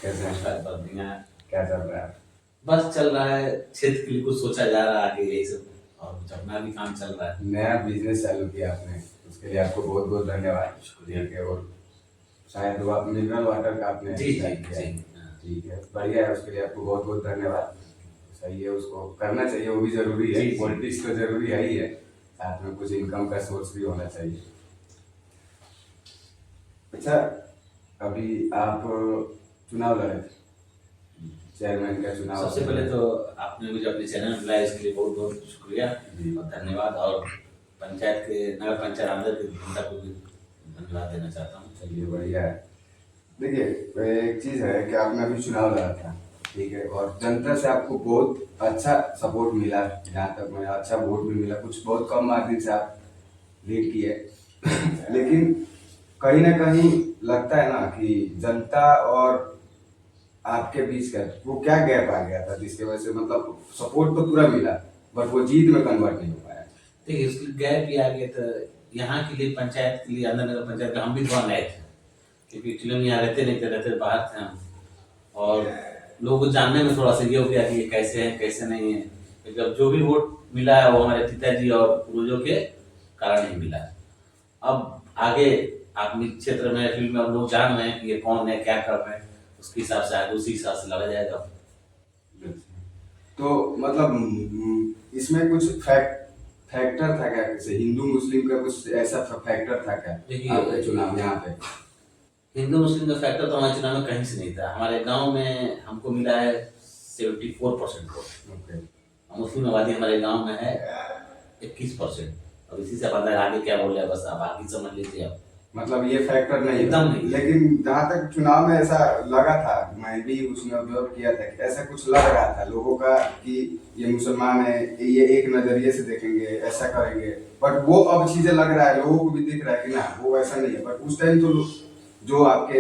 कैसे हैं? नमस्कार बंदियाँ। क्या चल रहा है? बस चल रहा है, क्षेत्र के लिए कुछ सोचा जा रहा है आगे यही सब, और कुछ अपना भी काम चल रहा है। नया बिजनेस चालू किया आपने, उसके लिए आपको बहुत बहुत धन्यवाद। शुक्रिया। ठीक है। और शायद वो आप मिनरल वाटर का आपने जी जी स्टार्ट किया है। जी हाँ। ठीक है, बढ़िया है। उसके लिए आपको बहुत बहुत धन्यवाद। सही है, उसको करना चाहिए, वो भी जरूरी है। जी, जी। पॉलिटिक्स तो जरूरी है ही है, साथ में कुछ इनकम का सोर्स भी होना चाहिए। अच्छा, अभी आप चुनाव लड़े थे, चेयरमैन का चुनाव। सबसे पहले तो आपने मुझे अपने चैनल में बुलाया, इसके लिए बहुत बहुत शुक्रिया जी। और धन्यवाद। और पंचायत के नगर पंचायत आमदर की जनता को भी धन्यवाद देना चाहता हूँ। चलिए, बढ़िया है। देखिए, एक चीज है कि आपने अभी चुनाव लड़ा था, ठीक है, और जनता से आपको बहुत अच्छा सपोर्ट मिला। जहाँ तक मैं, अच्छा वोट भी मिला, कुछ बहुत कम मार्जिन से आप लीड किए। लेकिन कहीं ना कहीं लगता है ना कि जनता और आपके बीच का वो क्या गैप आ गया था, जिसकी वजह से मतलब सपोर्ट तो पूरा मिला बट वो जीत में कन्वर्ट नहीं हो पाया। देखिए, उसकी गैप भी आ गया था यहाँ के लिए, पंचायत के लिए, अंदर नगर पंचायत का हम भी थोड़ा नए थे, क्योंकि एक्चुअली यहाँ रहते नहीं थे, रहते बाहर थे हम। और लोगों को जानने में थोड़ा सा ये हो गया कि ये कैसे है कैसे नहीं है। क्योंकि अब जो भी वोट मिला है वो हमारे पिताजी और पूर्वजों के कारण ही मिला है। अब आगे आपके क्षेत्र में फील्ड में हम लोग जान रहे हैं कि ये कौन है, क्या कर रहे हैं, उसके हिसाब से आगे उसी हिसाब से लड़ा जाएगा। तो मतलब इसमें कुछ फैक्टर था क्या, जैसे हिंदू मुस्लिम का कुछ ऐसा फैक्टर था क्या देखिए, आपके चुनाव में? यहाँ पे हिंदू मुस्लिम का फैक्टर तो हमारे चुनाव में कहीं से नहीं था। हमारे गांव में हमको मिला है 74% वोट। ओके। मुस्लिम आबादी हमारे गांव में है 21%। अब इसी से पता है आगे क्या बोल रहे हैं, बस आप आगे समझ लीजिए आप। मतलब ये फैक्टर नहीं एकदम है। नहीं। लेकिन जहाँ तक चुनाव में ऐसा लगा था, मैं भी उसमें ऑब्जर्व किया था कि ऐसा कुछ लग रहा था लोगों का कि ये मुसलमान है, ये एक नजरिए से देखेंगे, ऐसा करेंगे। बट वो अब चीजें लग रहा है, लोगों को भी दिख रहा है कि ना वो ऐसा नहीं है। बट उस टाइम तो जो आपके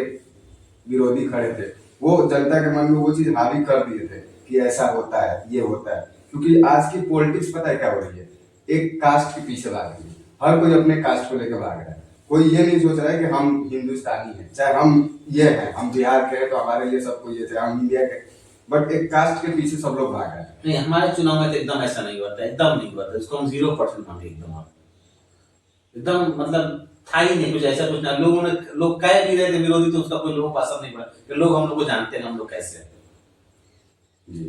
विरोधी खड़े थे वो जनता के मन में वो चीज हावी कर दिए थे कि ऐसा होता है, ये होता है। क्योंकि आज की पॉलिटिक्स पता है क्या हो रही है, एक कास्ट के पीछे भाग रही है। हर कोई अपने कास्ट को लेकर भाग रहा है। कोई ये नहीं सोच रहा है कि हम हिंदुस्तानी हैं, चाहे हम ये हैं, हम बिहार के हैं तो हमारे लिए सब कुछ ये, चाहे हम इंडिया के, बट एक कास्ट के पीछे सब लोग भाग रहे हैं। नहीं, हमारे चुनाव में तो एकदम ऐसा नहीं हुआ था, एकदम नहीं हुआ था। इसको हम 0% मांगे एकदम। एकदम मतलब था ही नहीं कुछ ऐसा, कुछ ना। लोग कह भी रहे थे विरोधी, तो उसका कोई लोगों को असर नहीं पड़ा, कि लोग हम लोग को जानते हैं हम लोग कैसे हैं। जी।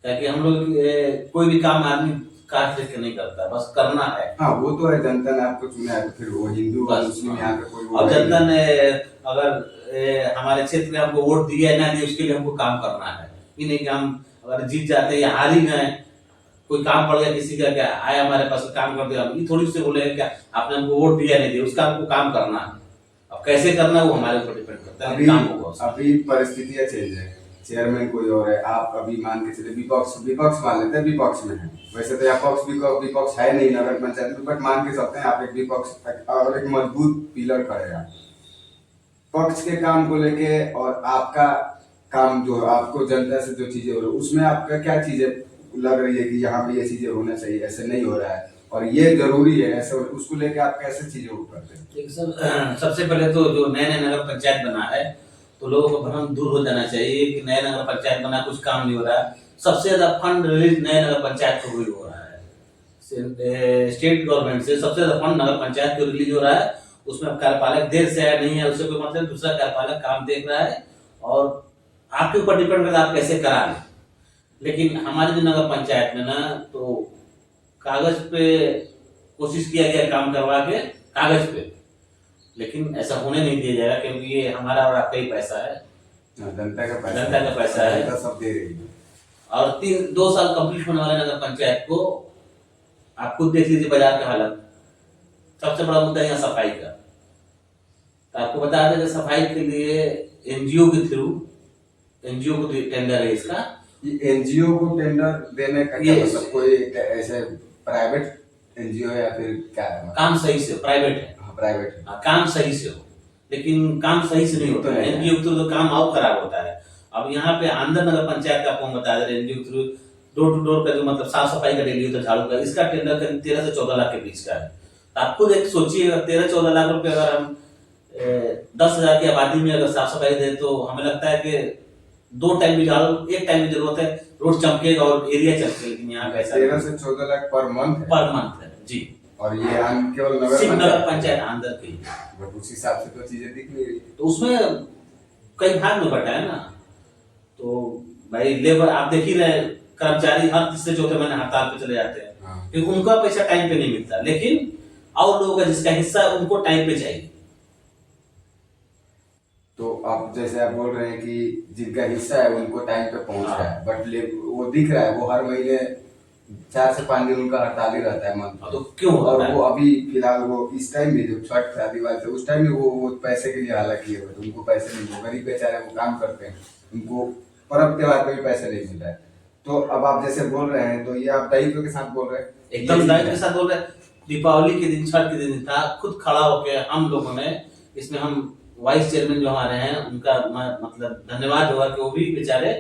ताकि हम लोग कोई भी काम आदमी कास्ट देख के नहीं करता, बस करना है। हाँ, वो तो है, जनता ने आपको चुना है तो फिर वो हिंदू और बस, मुस्लिम यहाँ पे कोई वो और नहीं जनता है। ने अगर हमारे क्षेत्र में हमको वोट दिया है ना दिया, उसके लिए हमको काम करना है। ये नहीं कि हम अगर जीत जाते हैं या हार ही गए, कोई काम पड़ गया किसी का, क्या आया हमारे पास काम कर दिया, ये थोड़ी से बोले क्या आपने हमको वोट दिया नहीं दिया, उसका हमको काम करना है। अब कैसे करना है वो हमारे ऊपर डिपेंड करता है, काम होगा उसका। अभी परिस्थितियां चेंज है, चेयरमैन कोई और है। आप अभी मान के चले विपक्ष मान लेते हैं, विपक्ष में है। वैसे तो यहाँ विपक्ष है नहीं नगर पंचायत में, बट मान के चलते हैं आप एक विपक्ष और एक मजबूत पिलर खड़े हैं। पक्ष के काम को लेके और आपका काम जो आपको जनता से जो चीजें हो रही है उसमें आपका क्या चीजें लग रही है कि यहाँ पे ये चीजें होना चाहिए, ऐसे नहीं हो रहा है और ये जरूरी है ऐसे, उसको लेके आप कैसे चीजें वो करते हैं? सबसे पहले तो जो नए नए नगर पंचायत बना है, तो लोगों को भ्रम दूर हो जाना चाहिए कि नए नगर पंचायत बना कुछ काम नहीं हो रहा है। सबसे ज्यादा फंड रिलीज नए नगर पंचायत को ही हो रहा है। स्टेट गवर्नमेंट से सबसे ज्यादा फंड नगर पंचायत को रिलीज हो रहा है। उसमें कार्यपालक देर से आया नहीं है, उससे कोई मतलब, दूसरा कार्यपालक काम देख रहा है और आपके ऊपर डिपेंड करता है आप कैसे करा लें। लेकिन हमारी जो नगर पंचायत में ना, तो कागज पे कोशिश किया गया काम करवा के, कागज पे, लेकिन ऐसा होने नहीं दिया जाएगा, क्योंकि ये हमारा और आपका ही पैसा है, जनता का पैसा है। जनता सब दे रही है। और 2 साल कंप्लीट होने वाले नगर पंचायत को आप खुद देख लीजिए बाजार का हालत। सबसे बड़ा मुद्दा यहाँ सफाई का। तो आपको बता दें कि सफाई के लिए एनजीओ के थ्रू, एनजीओ को टेंडर है इसका। एनजीओ को टेंडर देने का क्या मतलब, कोई ऐसे प्राइवेट एनजीओ है या फिर क्या है? काम सही से, प्राइवेट है। हाँ, प्राइवेट है। काम सही से हो, लेकिन काम सही से नहीं होता है। एनजीओ के थ्रू तो काम और खराब होता है। अब यहाँ पे आंध्र नगर पंचायत का आपको बता दे, एनजीओ के थ्रू डोर टू डोर का जो मतलब साफ सफाई का डेली होता है, झाड़ू का, इसका टेंडर करीब 13 से 14 लाख के बीच का है। तो आपको देख सोचिए, 13-14 लाख रुपए अगर हम 10,000 की आबादी में अगर साफ सफाई दे तो हमें लगता है कि 2 टाइम भी डालो, 1 टाइम की जरूरत है, रोड चमकेगा और एरिया चमकेगा। लेकिन यहाँ पे ऐसा 13 से 14 लाख पर मंथ है। पर मंथ है जी। और ये केवल सिर्फ नगर नगर पंचायत अंदर की। बट उस हिसाब से तो चीजें दिख नहीं रही। तो उसमें कई भाग में बटा है ना। तो भाई लेबर आप देख ही रहे, कर्मचारी हर तीसरे चौथे महीने हड़ताल पे चले जाते हैं, हाँ। क्योंकि उनका पैसा टाइम पे नहीं मिलता। लेकिन और लोगों का जिसका हिस्सा है उनको टाइम पे चाहिए। तो आप जैसे आप बोल रहे हैं कि जिनका हिस्सा है उनको टाइम पे पहुंच रहा है, बट वो दिख रहा है वो हर महीने 4 से 5 दिन उनका हड़ताल ही रहता है मंथ। तो क्यों हो और रहा है? वो अभी फिलहाल वो इस टाइम में जो छठ शादी वाले थे उस टाइम में वो पैसे के लिए हालत किए हुए थे, उनको पैसे नहीं, वो गरीब बेचारे वो काम करते हैं, उनको पर्व त्योहार पे भी पैसे नहीं मिल रहा है। तो अब आप जैसे बोल रहे हैं तो ये आप दायित्व के साथ बोल रहे हैं? एकदम दायित्व के साथ बोल रहे हैं। दीपावली के दिन, छठ के दिन था, खुद खड़ा होकर हम लोगों ने इसमें, हम वाइस चेयरमैन जो हमारे हैं उनका मतलब धन्यवाद होगा कि वो भी बेचारे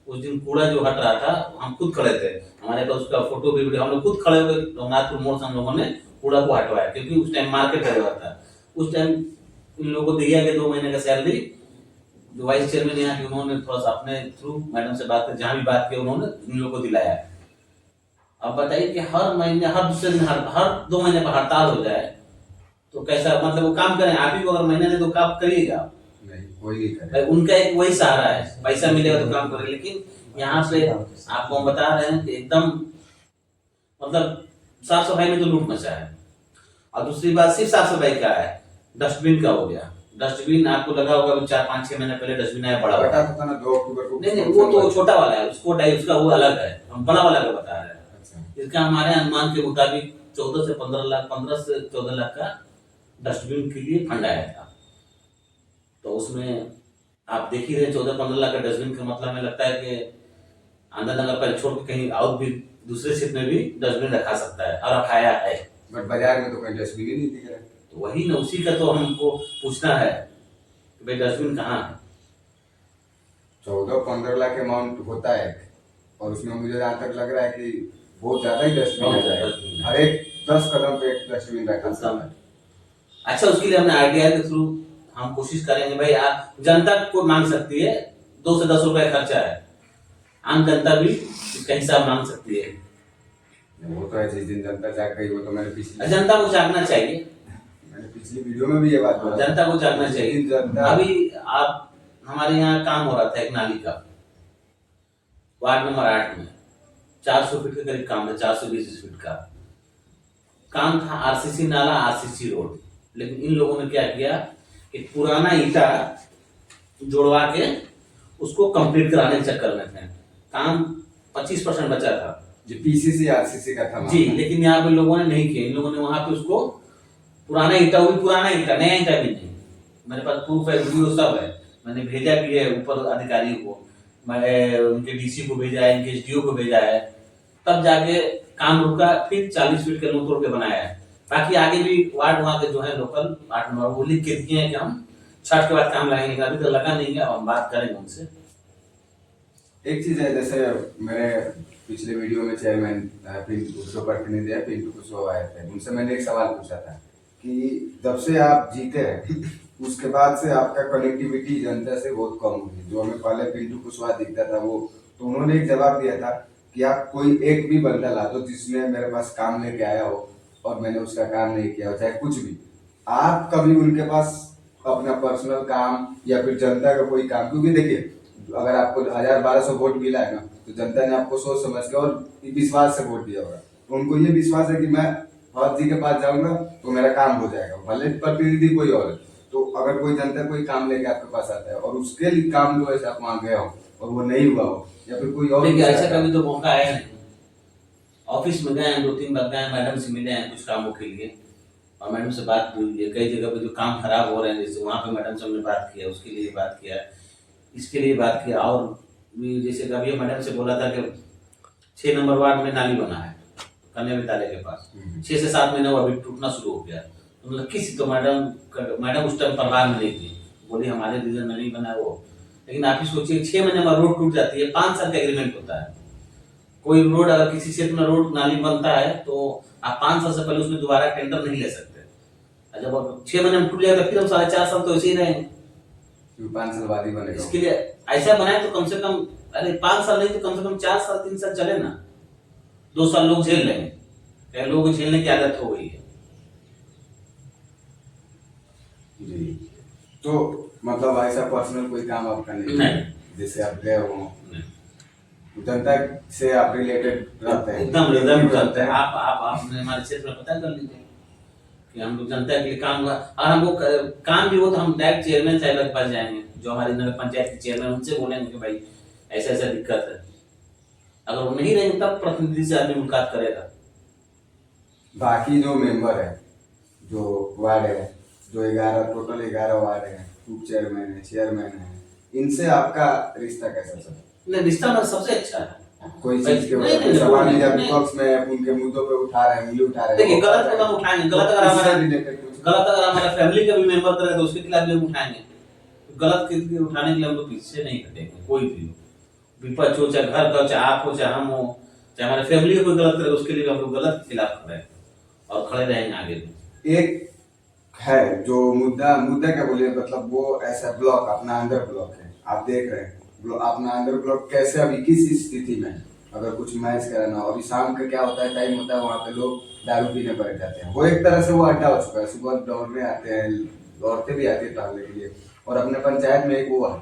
उस दिन कूड़ा जो हट रहा था हम खुद खड़े थे, हमारे पास उसका फोटो भी वीडियो, हम लोग खुद खड़े हुए रघुनाथपुर मोड़ से हम लोगों ने कूड़ा को हटवाया, क्योंकि उस टाइम मार्केट लगा हुआ था। उस टाइम इन लोगों को दिया गया 2 महीने का सैलरी। जो वाइस चेयरमैन यहाँ के उन्होंने थोड़ा सा अपने थ्रू मैडम से बात कर, जहाँ भी बात की उन्होंने इन लोगों को दिलाया। अब बताइए कि हर महीने, हर दूसरे दिन, हर 2 महीने पर हड़ताल हो जाए तो कैसा, मतलब वो काम करें? आप ही को अगर महीने ने तो काम करिएगा? नहीं, कोई नहीं करेगा। उनका एक वही सहारा है, पैसा मिलेगा तो काम करेगा। लेकिन यहाँ पे आपको हम बता रहे हैं कि एकदम मतलब साफ सफाई में तो लूट मचा है। और दूसरी बात सिर्फ साफ सफाई का है, डस्टबिन का हो गया। डस्टबिन आपको लगा होगा 4-5-6 महीने पहले डस्टबिन आया बड़ा बता था ना 2 अक्टूबर को। नहीं, वो तो छोटा वाला है, उसको उसका वो अलग है, हम बड़ा वाला का बता रहे हैं। अच्छा। इसका हमारे अनुमान के मुताबिक 14 से 15 लाख, 15 से 14 लाख का डस्टबिन के लिए फंड आया था। तो उसमें आप देख ही रहे 14-15 लाख का डस्टबिन का मतलब हमें लगता है कि आनंद नगर पर छोड़ के कहीं और भी दूसरे क्षेत्र में भी डस्टबिन रखा सकता है, और रखाया है। बट बाजार में तो कहीं डस्टबिन ही नहीं दिख रहा है। तो वही ना, उसी का तो हमको पूछना है कि भाई डस्टबिन कहाँ है। 14-15 लाख अमाउंट होता है और उसमें मुझे जहाँ तक लग रहा है कि बहुत ज्यादा ही डस्टबिन है, हर एक 10 कदम पे एक डस्टबिन रखा है। अच्छा, उसके लिए हमने आरटीआई के थ्रू हम कोशिश करेंगे। भाई आप जनता को मांग सकती है, 2 से 10 रुपए खर्चा है, आम जनता भी इसका हिसाब मांग सकती है। वो तो है, जिस दिन जनता जाग गई, वो तो मैंने जनता को जागना चाहिए। मैंने पिछली वीडियो में भी ये बात बोला, जनता को जागना चाहिए। अभी आप हमारे यहाँ काम हो रहा था एक नाली का, वार्ड नंबर 8 में 400 फीट के करीब काम है, 420 फीट का काम था। आरसीसी नाला, आरसीसी रोड। लेकिन इन लोगों ने क्या किया कि पुराना ईटा जोड़वा के उसको कंप्लीट कराने के चक्कर में थे। काम 25% बचा था, जो पीसीसी आरसीसी का था जी। लेकिन यहाँ पे लोगों ने नहीं किया, इन लोगों ने वहां पे उसको पुराना ईटा, वो भी पुराना ईटा, नया ईटा भी नहीं। मेरे पास प्रूफ है, वीडियो सब है, मैंने भेजा भी है ऊपर अधिकारी को, मैं उनके डीसी को भेजा है, इनके एसडीओ को भेजा है, तब जाके काम रुका। फिर 40 फीट के तोड़ के बनाया है। बाकी आगे भी वार्ड वहाँ के जो है लोकल 8 नंबर वो लिख के दिए हैं कि हम छठ के बाद काम लगाएंगे। अभी तो लगा नहीं है, हम बात करेंगे उनसे। एक चीज है, जैसे मेरे पिछले वीडियो में चेयरमैन पिंटू प्रतिनिधि है, पिंटू कुशवाहा आए थे, उनसे मैंने एक सवाल पूछा था कि जब से आप जीते हैं उसके बाद से आपका कनेक्टिविटी जनता से बहुत कम हुई। जो हमें पहले पिंटू कुशवाहा दिखता था वो, तो उन्होंने एक जवाब दिया था कि आप कोई एक भी बंदा ला दो जिसने मेरे पास काम लेके आया हो और मैंने उसका काम नहीं किया हो, चाहे कुछ भी, आप कभी उनके पास अपना पर्सनल काम या फिर जनता का कोई काम, क्योंकि देखिए अगर आपको 1000-1200 वोट मिला है ना, तो जनता ने आपको सोच समझ के और विश्वास से वोट दिया होगा। तो उनको ये विश्वास है कि मैं फौज जी के पास जाऊंगा तो मेरा काम हो जाएगा, भले प्रतिनिधि कोई और है। तो अगर कोई जनता कोई काम लेके आपके पास आता है और उसके लिए काम जो है आप वहां गए हो और वो नहीं हुआ हो, या फिर कोई और, ऐसा कभी तो मौका आया नहीं। ऑफिस में गए 2-3 बार गए, मैडम से मिले हैं कुछ कामों के लिए, और मैडम से बात हुई है। कई जगह पे जो काम खराब हो रहे हैं, जैसे वहाँ पे मैडम से हमने बात किया, उसके लिए बात किया, इसके लिए बात किया। और भी जैसे कभी मैडम से बोला था कि 6 नंबर वार्ड में नाली बना है कन्या विद्यालय के पास, 6 से 7 महीने वो अभी टूटना शुरू हो गया। तो मतलब किसी तो मैडम उस टाइम परिवार में नहीं थी, बोली हमारे रीजन में नहीं बना वो। लेकिन आप ही सोचिए 6 महीने में रोड टूट जाती है, 5 साल का एग्रीमेंट होता है। कोई रोड अगर किसी क्षेत्र में रोड नाली बनता है तो आप 5 साल से पहले उसमें दोबारा टेंडर नहीं ले सकते। और जब 6 महीने में टूट जाएगा फिर हम 4.5 साल तो ऐसे ही रहेंगे। 5 साल बाद ही बनेगा। इसके लिए ऐसा बनाए तो कम से कम, अरे 5 साल नहीं तो कम से कम 4 साल 3 साल चले ना, 2 साल लोग झेल लेंगे, क्या लोगों को झेलने की आदत हो गई है। जी, तो मतलब ऐसा पर्सनल कोई काम आपका नहीं है जैसे आप गए हो, जनता से आप रिलेटेड रहते हैं? एकदम रिजर्व करते हैं। आप आपने हमारे क्षेत्र में पता कर लीजिए कि हम लोग जनता के लिए काम हुआ, और हमको काम भी हो तो हम डायरेक्ट चेयरमैन साहब के पास जाएंगे, जो हमारे नगर पंचायत के चेयरमैन, उनसे बोलेंगे कि भाई ऐसा ऐसा दिक्कत है। अगर वो नहीं रहेंगे तब प्रतिनिधि से आदमी मुलाकात करेगा। बाकी जो मेंबर है, जो वार्ड है, जो 11 टोटल 11 वार्ड है, उप चेयरमैन है, चेयरमैन है, इनसे आपका रिश्ता कैसा चल? नहीं, रिश्ता हमारा सबसे अच्छा है। कोई चीज के सवाल नहीं, जब विपक्ष में उनके मुद्दों पे उठा रहे हैं, उठा रहे हैं, देखिए गलत कदम उठाएंगे, गलत अगर हमारा फैमिली का भी मेंबर करे तो उसके खिलाफ भी हम उठाएंगे। गलत के उठाने के लिए हम लोग पीछे नहीं हटेंगे। कोई भी हो, विपक्ष हो, चाहे घर का, चाहे आप हो, चाहे हम हो, चाहे हमारे फैमिली कोई गलत करे उसके लिए हम लोग गलत के खिलाफ खड़े और खड़े रहेंगे आगे भी। एक है जो मुद्दा क्या बोलिए, मतलब वो ऐसा ब्लॉक अपना अंदर ब्लॉक है, आप देख रहे हैं अपना अंदर ब्लॉक कैसे अभी किस स्थिति में, अगर कुछ मैच कराना हो, अभी शाम का क्या होता है, टाइम होता है, वहाँ पे लोग दारू पीने बैठ जाते हैं, वो एक तरह से वो अड्डा हो चुका है। सुबह दौड़ने आते हैं, दौड़ते भी आते हैं टहलने के लिए, और अपने पंचायत में एक वो है,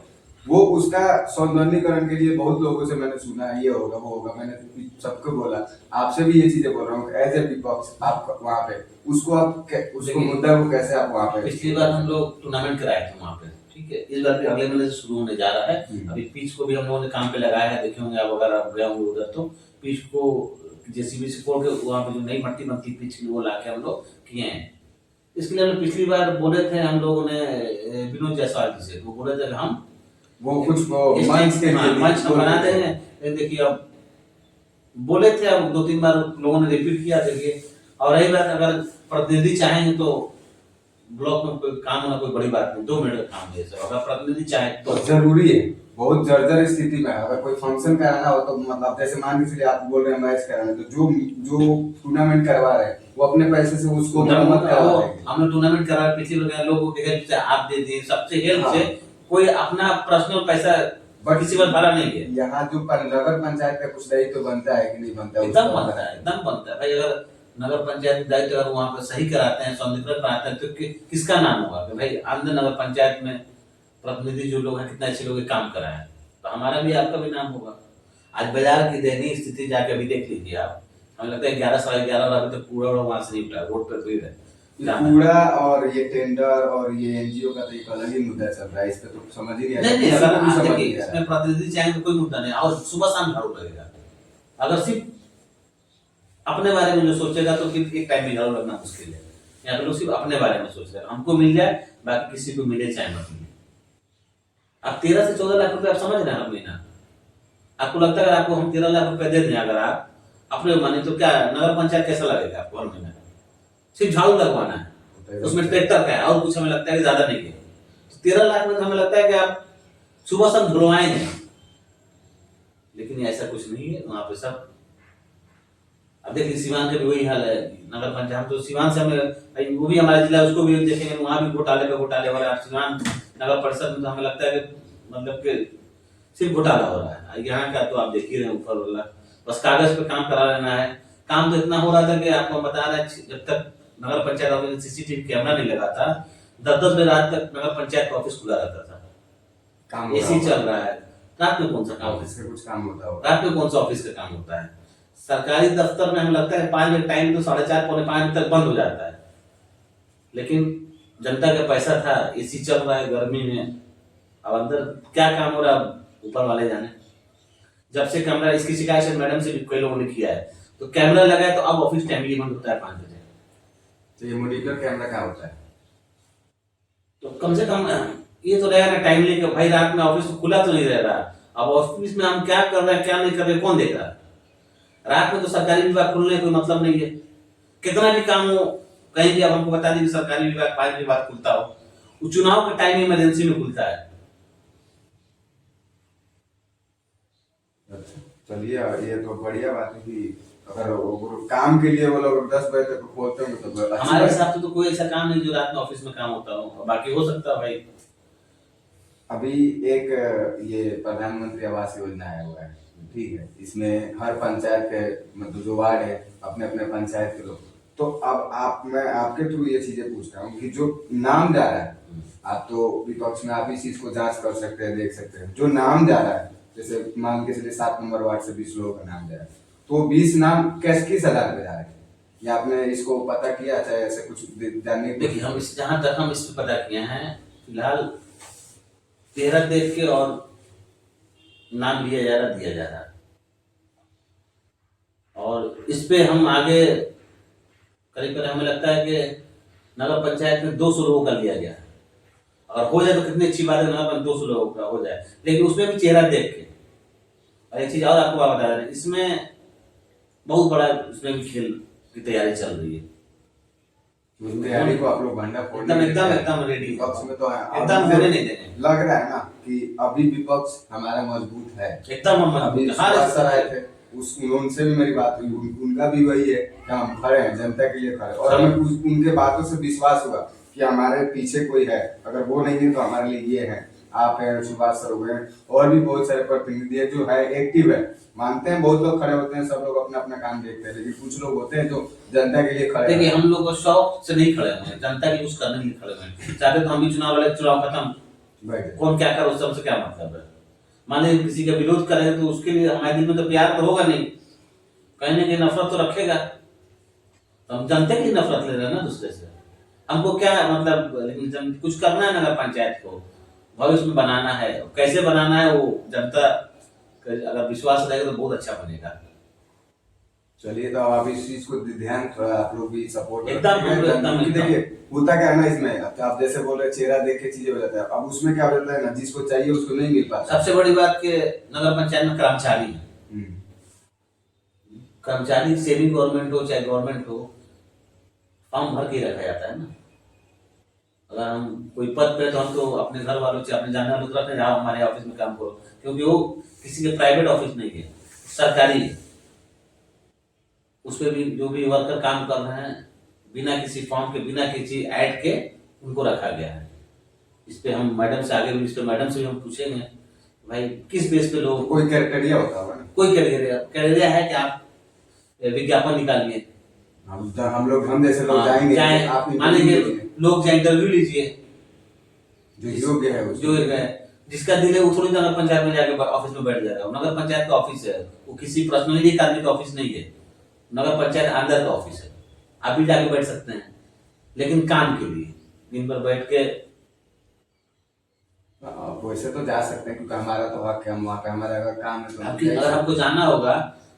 वो उसका सौंदर्यीकरण के लिए बहुत लोगों से मैंने सुना है, ये होगा वो होगा, मैंने सबको बोला, आपसे भी ये चीजें बोल रहा हूँ एज ए विपक्ष, आप वहाँ पे उसको मुद्दा को कैसे आप वहाँ पे? पिछली बार हम लोग टूर्नामेंट कराए थे वहाँ पे, ठीक है, इस बार भी अगले महीने से शुरू होने जा रहा है। अभी पिच को भी हम लोगों ने काम पे लगाया है, देखे होंगे आप, अगर आप गए होंगे उधर तो पिच को जेसीबी से खोल के वहाँ पे जो नई मट्टी बनती पिच की वो लाके हम लोग किए हैं। इसके लिए हम पिछली बार बोले थे हम लोगों ने विनोद जायसवाल जी से, वो बोले थे हम वो कुछ मंच के लिए मंच हम बना देंगे। देखिए अब बोले थे, अब 2-3 बार लोगों ने रिपीट किया, देखिए। और रही बात, अगर प्रतिनिधि चाहेंगे तो ब्लॉक में कोई काम होना कोई बड़ी बात नहीं, 2 मिनट का काम है सर, अगर प्रतिनिधि चाहे तो। जरूरी है, बहुत जर्जर स्थिति में अगर कोई फंक्शन कराना हो तो मतलब जैसे मान के चलिए आप बोल रहे हैं मैच कराना, तो जो टूर्नामेंट करवा रहे हैं वो अपने पैसे से उसको मरम्मत करवा रहे हैं। हमने टूर्नामेंट करा, पिछले बार लोगों के हेल्प से आप दे दिए, सबसे हेल्प से, कोई अपना पर्सनल पैसा किसी पर भरा नहीं है। यहाँ जो नगर पंचायत का कुछ दायित्व तो बनता है कि नहीं बनता? एकदम बनता है, एकदम बनता है भाई। अगर नगर पंचायत दायित्व अगर वहाँ पर सही कराते हैं, सौंदर्यीकरण कराते हैं, तो किसका नाम होगा कि भाई आमदन नगर पंचायत में प्रतिनिधि जो लोग हैं कितना अच्छे लोग काम कराए, तो हमारा भी आपका भी नाम होगा। आज बाजार की दयनीय स्थिति जाके अभी देख लीजिए आप, हमें लगता है 11 साढ़े 11 अभी तक कूड़ा वहां से नहीं उठा, रोड पर भीड़ है। कूड़ा और ये टेंडर और ये एनजीओ का तो एक अलग ही मुद्दा चल रहा है, इस पे तो समझ ही नहीं आ रहा। नहीं, अगर आप देखिए इसमें प्रतिनिधि चाहेंगे तो कोई मुद्दा नहीं, और सुबह शाम झाड़ू लगेगा। अगर सिर्फ अपने बारे में जो सोचेगा तो फिर एक टाइम में झाड़ू लगना मुश्किल है। यहाँ पे लोग सिर्फ अपने बारे में सोच रहे हैं, हमको मिल जाए, बाकी किसी को मिले चाहे मत मिले। अब 13 से 14 लाख रुपए आप समझ रहे हैं महीना, आपको लगता है आपको हम 13 लाख रुपए दे दें अगर आप अपने माने, तो क्या नगर पंचायत कैसा लगेगा आपको हर महीना? सिर्फ झाड़ू लगवाना है, उसमें ट्रैक्टर का है और कुछ हमें लगता है कि ज्यादा नहीं है, तो 13 लाख में हमें लगता है कि आप सुबह सब धुलवाएंगे, लेकिन ऐसा कुछ नहीं है वहां पे सब। अब देखिए सिवान का भी वही हाल है, नगर पंचायत तो सिवान से हमें, वो भी हमारा जिला, उसको भी देखेंगे वहां भी घोटाले पे घोटाले हो रहा है। सिवान नगर परिषद में तो हमें लगता है कि मतलब कि सिर्फ घोटाला हो रहा है। यहाँ का तो आप देख ही रहे हैं ऊपर वाला, बस कागज पे काम करा लेना है। काम तो इतना हो रहा था कि आपको बता रहा है, जब तक नगर पंचायत ऑफिस में सीसीटीवी कैमरा नहीं लगा था, 10-10 बजे रात तक नगर पंचायत का ऑफिस खुला रहता था, काम एसी चल रहा है। रात में कौन सा काम, ऑफिस का कुछ काम होता है? रात में कौन सा ऑफिस का काम होता है? सरकारी दफ्तर में हमें लगता है 5 बजे टाइम तो 4:30 पौने 5 तक बंद हो जाता है, लेकिन जनता का पैसा था, एसी चल रहा है गर्मी में, अब अंदर क्या काम हो रहा है ऊपर वाले जाने। जब से कैमरा, इसकी शिकायत मैडम से भी कई लोगों ने किया है, तो कैमरा लगा है तो अब ऑफिस टाइमली बंद होता है 5 बजे। तो ये मॉनिटर कैमरा क्या होता है? तो कम से कम ये तो रहेगा ना टाइमली कि भाई रात में ऑफिस खुला तो नहीं रह रहा, अब ऑफिस में हम क्या कर रहे हैं क्या नहीं कर रहे कौन देख रहा है? रात में तो सरकारी विभाग खुलने कोई मतलब नहीं है, कितना भी काम हो कहीं भी। अब हमको बता दीजिए सरकारी विभाग 5 बजे बाद खुलता हो, वो चुनाव के टाइम इमरजेंसी में खुलता है। अच्छा चलिए, ये तो बढ़िया बात है कि अगर वो काम के लिए वो लोग 10 बजे तक खोलते होंगे तो अच्छी हमारे बात है। हिसाब से तो कोई ऐसा काम नहीं जो रात में ऑफिस में काम होता हो, बाकी हो सकता है भाई। अभी एक ये प्रधानमंत्री आवास योजना आया हुआ है, ठीक है, इसमें हर पंचायत के मतलब जो वार्ड है अपने अपने पंचायत के लोग, तो अब आप मैं आपके थ्रू ये चीजें पूछ रहा हूँ कि जो नाम जा रहा है, आप तो विपक्ष में आप इस चीज को जांच कर सकते हैं, देख सकते हैं, जो नाम जा रहा है जैसे मान के चलिए 7 नंबर वार्ड से 20 लोगों का नाम जा रहा है, तो 20 नाम किस आधार पे जा रहे हैं, या आपने इसको पता किया, चाहे ऐसे कुछ जानने की देखिए, हम इस जहां तक हम इस पे पता किए हैं, फिलहाल 13 देख के और नाम दिया जा रहा है, और इस पे हम आगे करीब हमें लगता है कि नगर पंचायत में 200 लोगों का लिया गया है, और हो जाए तो कितनी अच्छी बात है, नगर पंचायत 200 लोगों का हो जाए, लेकिन उसमें भी चेहरा देख के। और एक चीज और आपको बात बता रहे हैं, इसमें बहुत बड़ा इसमें भी खेल की तैयारी चल रही है। उस तैयारी को आप लोग भंडा फोड़ने एकदम रेडी, विपक्ष में तो एकदम होने नहीं देंगे। लग रहा है ना कि अभी विपक्ष हमारा मजबूत है, एकदम हम अभी मजबूत हैं। सर आए थे, उनसे भी मेरी बात हुई, उनका भी वही है कि हम खड़े हैं, जनता के लिए खड़े, और हमें उनके बातों से विश्वास हुआ कि हमारे पीछे कोई है, अगर वो नहीं है तो हमारे लिए ये है, आप हैं, सुभाष सर हो गए, और भी बहुत सारे प्रतिनिधि है जो है एक्टिव है। मानते हैं बहुत लोग खड़े होते हैं, सब लोग अपना अपना काम देखते हैं, लेकिन कुछ लोग होते हैं जो जनता के लिए खड़े। देखिए, हम लोग को शौक से नहीं खड़े हुए हैं, जनता की कुछ करने के लिए खड़े हुए हैं। चाहते तो हम भी चुनाव खत्म, कौन क्या करे उससे क्या मतलब है। मान लीजिए किसी का विरोध करेंगे तो उसके लिए हमारे दिल में तो प्यार तो होगा नहीं, कहीं ना कहीं नफरत तो रखेगा। तो हम जनता की नफरत ले रहे हैं ना दूसरे से, हमको क्या मतलब। लेकिन कुछ करना है नगर पंचायत को भविष्य में बनाना है, कैसे बनाना है वो जनता अगर विश्वास रहेगा तो बहुत अच्छा बनेगा। चलिए, तो आप इस चीज को ध्यान थोड़ा आप लोग भी सपोर्ट एकदम देखिए होता क्या है ना, इसमें आप जैसे बोल रहे चेहरा देख के चीजें हो जाता है, अब उसमें क्या हो जाता है ना, जिसको चाहिए उसको नहीं मिल पाता। सबसे बड़ी बात के नगर पंचायत में कर्मचारी है, कर्मचारी सेमी गवर्नमेंट हो चाहे गवर्नमेंट हो, फॉर्म भर के रखा जाता है ना। अगर हम कोई पद पे तो हम तो अपने घर वालों से अपने जानने वालों को रखते हैं, जाओ हमारे ऑफिस में काम करो, क्योंकि वो किसी के प्राइवेट ऑफिस नहीं है, सरकारी है। उसपे भी जो भी वर्कर काम कर रहे हैं बिना किसी फॉर्म के, बिना किसी ऐड के उनको रखा गया है। इस पे हम मैडम से आगे भी, इस पे मैडम से भी हम पूछेंगे भाई किस बेस पे लोग, कोई क्राइटेरिया होता होगा ना, कोई क्राइटेरिया है कि आप विज्ञापन निकालिए, हम लोग हम जैसे लोग जाएंगे, आप मान लीजिए लोग जाए इंटरव्यू लीजिए, जो योग्य है जो है जिसका दिल है वो थोड़ी नगर पंचायत में जाके ऑफिस में बैठ जाएगा। नगर पंचायत का ऑफिस है, वो किसी पर्सनली एक आदमी का ऑफिस नहीं है, नगर पंचायत अंदर का ऑफिस है। आप भी जाके बैठ सकते हैं, लेकिन काम के लिए दिन भर बैठ के वैसे तो जा सकते हैं, क्योंकि हमारा तो हक है, हम वहाँ पे हमारा अगर काम है तो अगर हमको जानना होगा।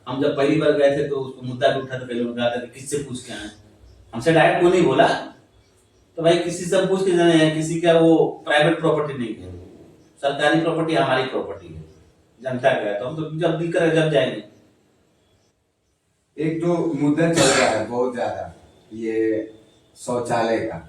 हम जब पहली बार गए थे तो उसको मुद्दा भी उठा, तो पहले उन्होंने कहा था कि किससे पूछ के आए, हमसे डायरेक्ट वो नहीं बोला, तो भाई किसी से पूछ के जाने हैं, किसी का वो प्राइवेट प्रॉपर्टी नहीं है, सरकारी प्रॉपर्टी हमारी प्रॉपर्टी है, जनता का है, तो हम तो जब दिल करे जब जाएंगे। एक जो मुद्दा चल रहा है बहुत ज्यादा, ये शौचालय का,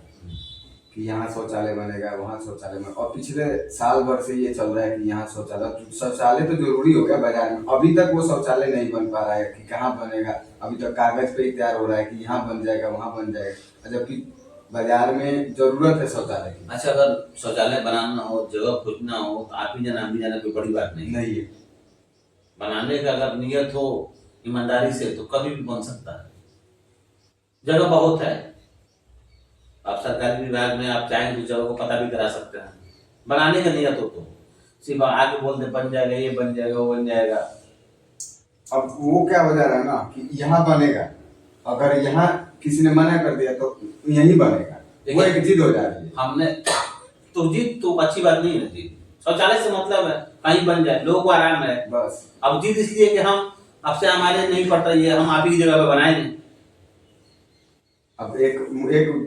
कि यहाँ शौचालय बनेगा, वहाँ शौचालय बनेगा, और पिछले साल भर से ये चल रहा है कि यहाँ शौचालय तो जरूरी हो गया बाजार में, अभी तक वो शौचालय नहीं बन पा रहा है कि कहाँ बनेगा, अभी तक कागज पे ही तैयार हो रहा है कि यहाँ बन जाएगा, वहाँ बन जाएगा, जबकि बाजार में जरूरत है शौचालय की। अच्छा, अगर शौचालय बनाना हो, जगह खोजना हो, तो आप ही जाना हम भी जाना कोई बड़ी बात नहीं है। बनाने का अगर नियत हो ईमानदारी से तो कभी भी बन सकता है, जगह बहुत है। आप सरकारी विभाग में आप चाहेंगे तो जगह को पता भी करा सकते हैं, बनाने का नियत हो तो सिर्फ आगे बोल दे बन जाएगा, ये बन जाएगा, वो बन जाएगा। अब वो क्या हो जा रहा है ना कि यहाँ बनेगा, अगर यहाँ किसी ने मना कर दिया तो यही बनेगा, वो एक जिद हो जा रही है। हमने तो जिद तो अच्छी बात नहीं है, जिद शौचालय से मतलब है कहीं बन जाए, लोगों को आराम है बस। अब जिद इसलिए कि हम आपसे हमारे नहीं पड़ता, ये हम आप ही की जगह पे बनाएंगे। अब एक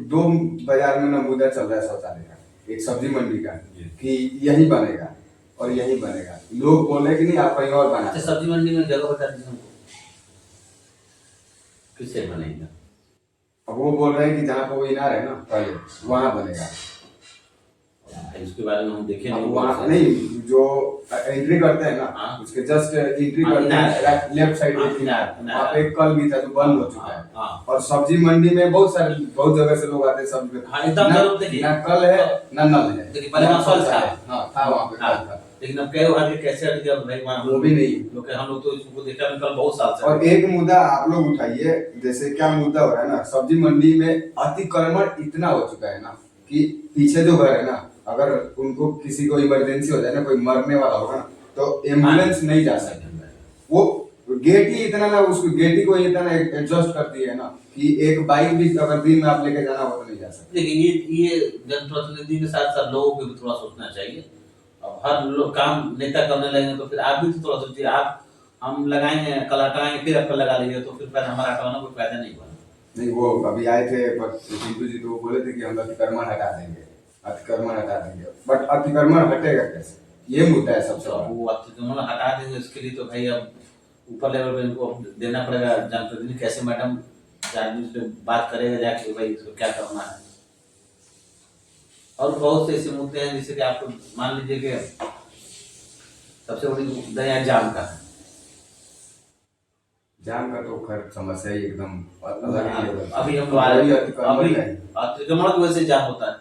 दो बाजार में ना मुद्दा चल रहा है शौचालय का, एक सब्जी मंडी का, कि यही बनेगा और यही बनेगा, लोग बोले कि नहीं आप कहीं और बना। सब्जी मंडी में जगह बता दीजिए हमको, किससे बनेगा? अब वो बोल रहे हैं कि जहाँ पे वो इनार है ना पहले वहां बनेगा, इसके बारे में हम देखे अब नहीं वहाँ बहुत नहीं, जो एंट्री करते हैं ना, हाँ। उसके जस्ट एंट्री हाँ, करते हैं इनार। लेफ्ट साइड हाँ, में इनार, इनार। वहाँ पे एक कल भी था जो बंद हो चुका है। हाँ। और सब्जी मंडी में बहुत जगह से लोग आते हैं सब्जी में। हाँ, एकदम जरूर देखिए। ना कल है ना नल है। देखिए पहले वहाँ फल था। हाँ था वहाँ पे हाँ, कल था। लेकिन अब कई वहाँ के कैसे हट गया भाई, वहाँ वो भी नहीं। लोग हम लोग तो इसको देखा नहीं कल बहुत साल से। और एक मुद्दा आप लोग उठाइए, जैसे क्या मुद्दा हो रहा है ना, सब्जी मंडी में अतिक्रमण इतना हो चुका है ना कि पीछे जो घर है ना, अगर उनको किसी को इमरजेंसी हो जाए ना, कोई मरने वाला होगा ना, तो एम्बुलेंस नहीं जा सकती। वो गेट ही इतना ना, उसको गेट ही को इतना एडजस्ट कर दिया है ना कि एक बाइक भी अगर दिन में आप लेके जाना हो तो नहीं जा सकते। देखिए ये जनप्रतिनिधि के साथ साथ लोगों को भी थोड़ा सोचना चाहिए। अब हर लोग काम नेता करने लगे तो फिर आप भी तो थोड़ा सोचिए। आप हम लगाएंगे, कल हटाएंगे, फिर आपका लगा लीजिए, तो फिर फायदा हमारा हटाना कोई फायदा नहीं हुआ। नहीं, वो अभी आए थे पर पिंटू जी तो वो बोले थे कि हम अतिक्रमण हटा देंगे, अतिक्रमण हटा देंगे, बट अतिक्रमण हटेगा कैसे, ये मुद्दा है सबसे तो बड़ा। वो अतिक्रमण हटा देंगे, इसके लिए तो भाई अब ऊपर लेवल पे इनको देना पड़ेगा जनप्रतिनिधि। कैसे मैडम आदमी से बात करेगा जाके भाई इसको क्या करना है। और बहुत से ऐसे मुद्दे हैं जैसे कि आपको मान लीजिए कि सबसे बड़ी मुद्दा है जाम का। जाम का तो खैर समस्या ही एकदम अलग ही लेवल। अभी हम लोग अभी अतिक्रमण है अतिक्रमण की वजह से जाम होता है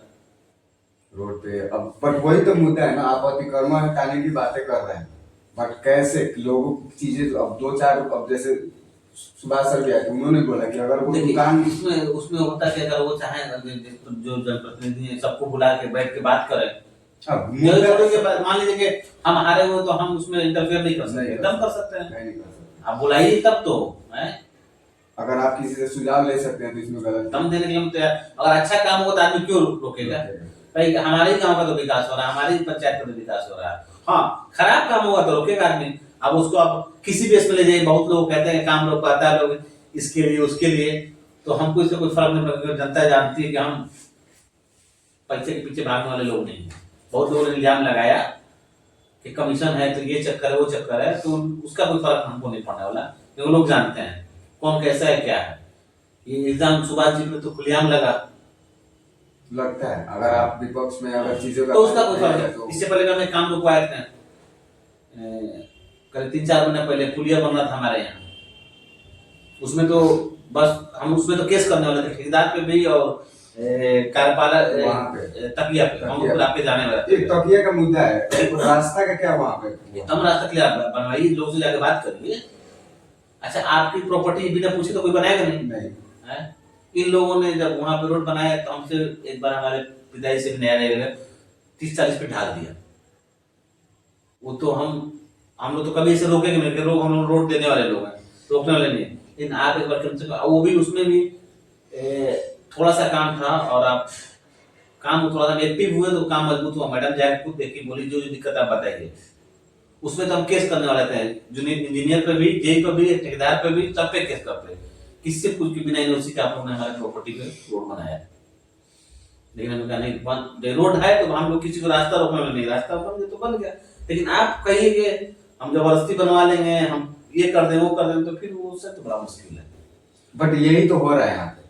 रोड पे। अब बट वही तो मुद्दा है ना, आप अतिक्रमण हटाने की बातें कर रहे हैं, बट कैसे लोगों की चीजें अब दो चार, अब जैसे सुभाष सर भी आए थे, उन्होंने बोला कि अगर वो दुकान उसमें उसमें होता है कि अगर वो चाहे जो जनप्रतिनिधि है सबको बुला के बैठ के बात करें। अब मान लीजिए कि हम हारे हुए तो हम उसमें इंटरफेयर नहीं कर सकते, एकदम कर सकते हैं। नहीं कर सकते। आप बुलाइए तब तो है। अगर आप किसी से सुझाव ले सकते हैं तो इसमें गलत दम देने के लिए हम तैयार। अगर अच्छा काम होगा तो आदमी क्यों रोकेगा भाई। हमारे ही गांव का तो विकास हो रहा है, हमारी पंचायत का तो विकास हो रहा है। हाँ, खराब काम होगा तो रोकेगा आदमी। अब उसको आप किसी बेस पे ले जाइए। बहुत लोग कहते हैं काम रोक पाता है लोग इसके लिए उसके लिए, तो हमको इससे कोई फर्क नहीं पड़ता। जनता जानती है कि हम पैसे के पीछे भागने वाले लोग नहीं हैं। बहुत लोगों ने इल्जाम लगाया कि कमीशन है तो ये चक्कर है वो चक्कर है, तो उसका कोई फर्क हमको नहीं पड़ने वाला, क्योंकि लोग जानते हैं कौन कैसा है क्या है। ये इल्जाम सुभाष जी पे तो खुलेआम लगा लगता है। अगर आप विपक्ष में अगर चीजों का तो उसका कोई फर्क नहीं। तो इससे पहले हमने काम रुकवाए थे करीब 3-4 महीने पहले, पुलिया बन रहा था हमारे यहाँ। उसमें तो बस हम उसमें तो केस करने वाले थे ठेकेदार पे भी और कार्यपालक तकिया पे। हम लोग आपके जाने वाले थे। एक तकिया का मुद्दा है, रास्ता का क्या वहाँ पे एकदम रास्ता क्लियर बनवाइए, लोग से जाके बात करिए। अच्छा, आपकी प्रॉपर्टी बिना पूछे तो कोई बनाएगा नहीं है। इन लोगों ने जब वहां पे रोड बनाया तो हमसे एक बार हमारे पिताजी से नया 30-40 फीट ढाल दिया। वो तो हम लोग तो कभी ऐसे रोकेंगे नहीं कि हम लोग रोड देने वाले लोग हैं, रोकने वाले नहीं। लेकिन आप एक बार कम से कम, वो भी उसमें भी थोड़ा सा काम था और आप काम थोड़ा सा एक्टिव हुए तो काम मजबूत हुआ। मैडम जाके खुद देखी, बोली जो दिक्कत आप बताइए। उसमें तो हम केस करने वाले थे, जूनियर इंजीनियर पे भी, जेई पे भी, ठेकेदार पे भी, सब पे केस करते। किससे पूछ के बिना यूनिवर्सिटी का आप लोगों ने हमारे प्रॉपर्टी पे रोड बनाया। लेकिन हमने कहा नहीं, रोड है तो हम लोग किसी को रास्ता रोकने वाले नहीं, रास्ता बन गया तो बन गया। लेकिन आप कहिए कि हम जबरदस्ती बनवा लेंगे, हम ये कर दें वो कर दें, तो फिर वो उससे तो बड़ा मुश्किल है। बट यही तो हो रहा है यहाँ पे,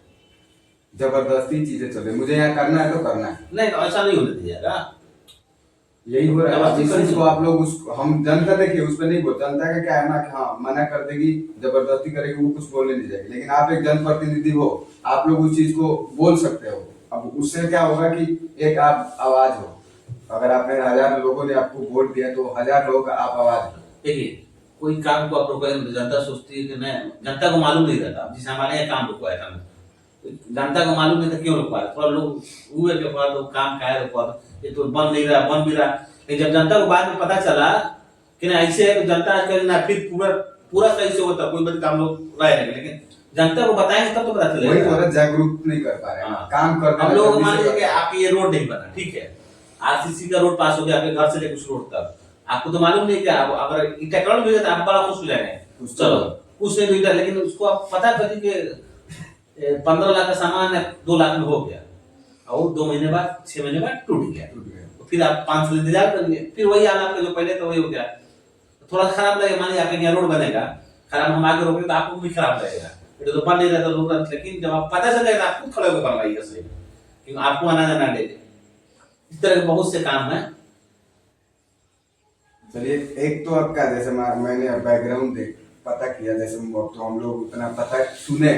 जबरदस्ती चीजें चल रही। मुझे यहाँ करना है तो करना है, नहीं तो ऐसा नहीं होने दिया। यही हो रहा है। इस चीज को आप लोग हम जनता देखिए उस पर नहीं बोल, जनता का क्या है ना कि हाँ मना कर देगी, जबरदस्ती करेगी, वो कुछ बोलने नहीं जाएगी। लेकिन आप एक जनप्रतिनिधि हो, आप लोग उस चीज को बोल सकते हो। अब उससे क्या होगा कि एक आप आवाज हो। अगर आपने 1000 लोगों ने आपको वोट दिया तो 1000 लोगों का आप आवाज हो। देखिए, कोई काम को आप रोकें तो जनता सोचती है कि नहीं, जनता को मालूम नहीं रहता। जैसे हमारे यहाँ काम रुकवाया था, जनता को मालूम नहीं था क्यों रुकवा रहा। थोड़ा लोग हुए के बाद काम क्या रुकवा, ये तो बन नहीं रहा, बन भी रहा। लेकिन जब जनता को बाद में पता चला कि ना ऐसे है तो जनता आज ना फिर पूरा सही से होता, कोई बात काम लोग रहे। लेकिन जनता को बताएंगे तब तो पता चलेगा। वही थोड़ा जागरूक नहीं कर पा रहे हैं, काम करते हैं। हम लोग मान लीजिए कि आपकी ये रोड नहीं बना, ठीक है, आरसीसी का रोड पास हो गया आपके घर से लेकर उस रोड तक, आपको तो मालूम नहीं क्या, अगर टेक्नोलॉजी मिल जाता आप बड़ा खुश हो जाएंगे, चलो कुछ नहीं मिलता। लेकिन उसको आप पता करिए कि 15 लाख का सामान है 2 लाख में हो गया, और 2 महीने बाद 6 महीने बाद टूट गया। तो फिर आप 5 साल इंतजार करेंगे, फिर वही हाल आपका जो पहले तो वही हो गया। थोड़ा खराब लगेगा। मान लीजिए आपके यहाँ रोड बनेगा खराब, हम आगे रोकेंगे तो आपको भी खराब लगेगा, तो बन नहीं रहता लोग। लेकिन जब आप पता चल जाएगा आप खुद खड़े होकर बनवाइए सही, क्योंकि आपको आना जाना डेली। इस तरह के बहुत से काम है। चलिए, एक तो आपका जैसे मैंने बैकग्राउंड देख पता किया, जैसे अब तो हम लोग उतना पता सुने,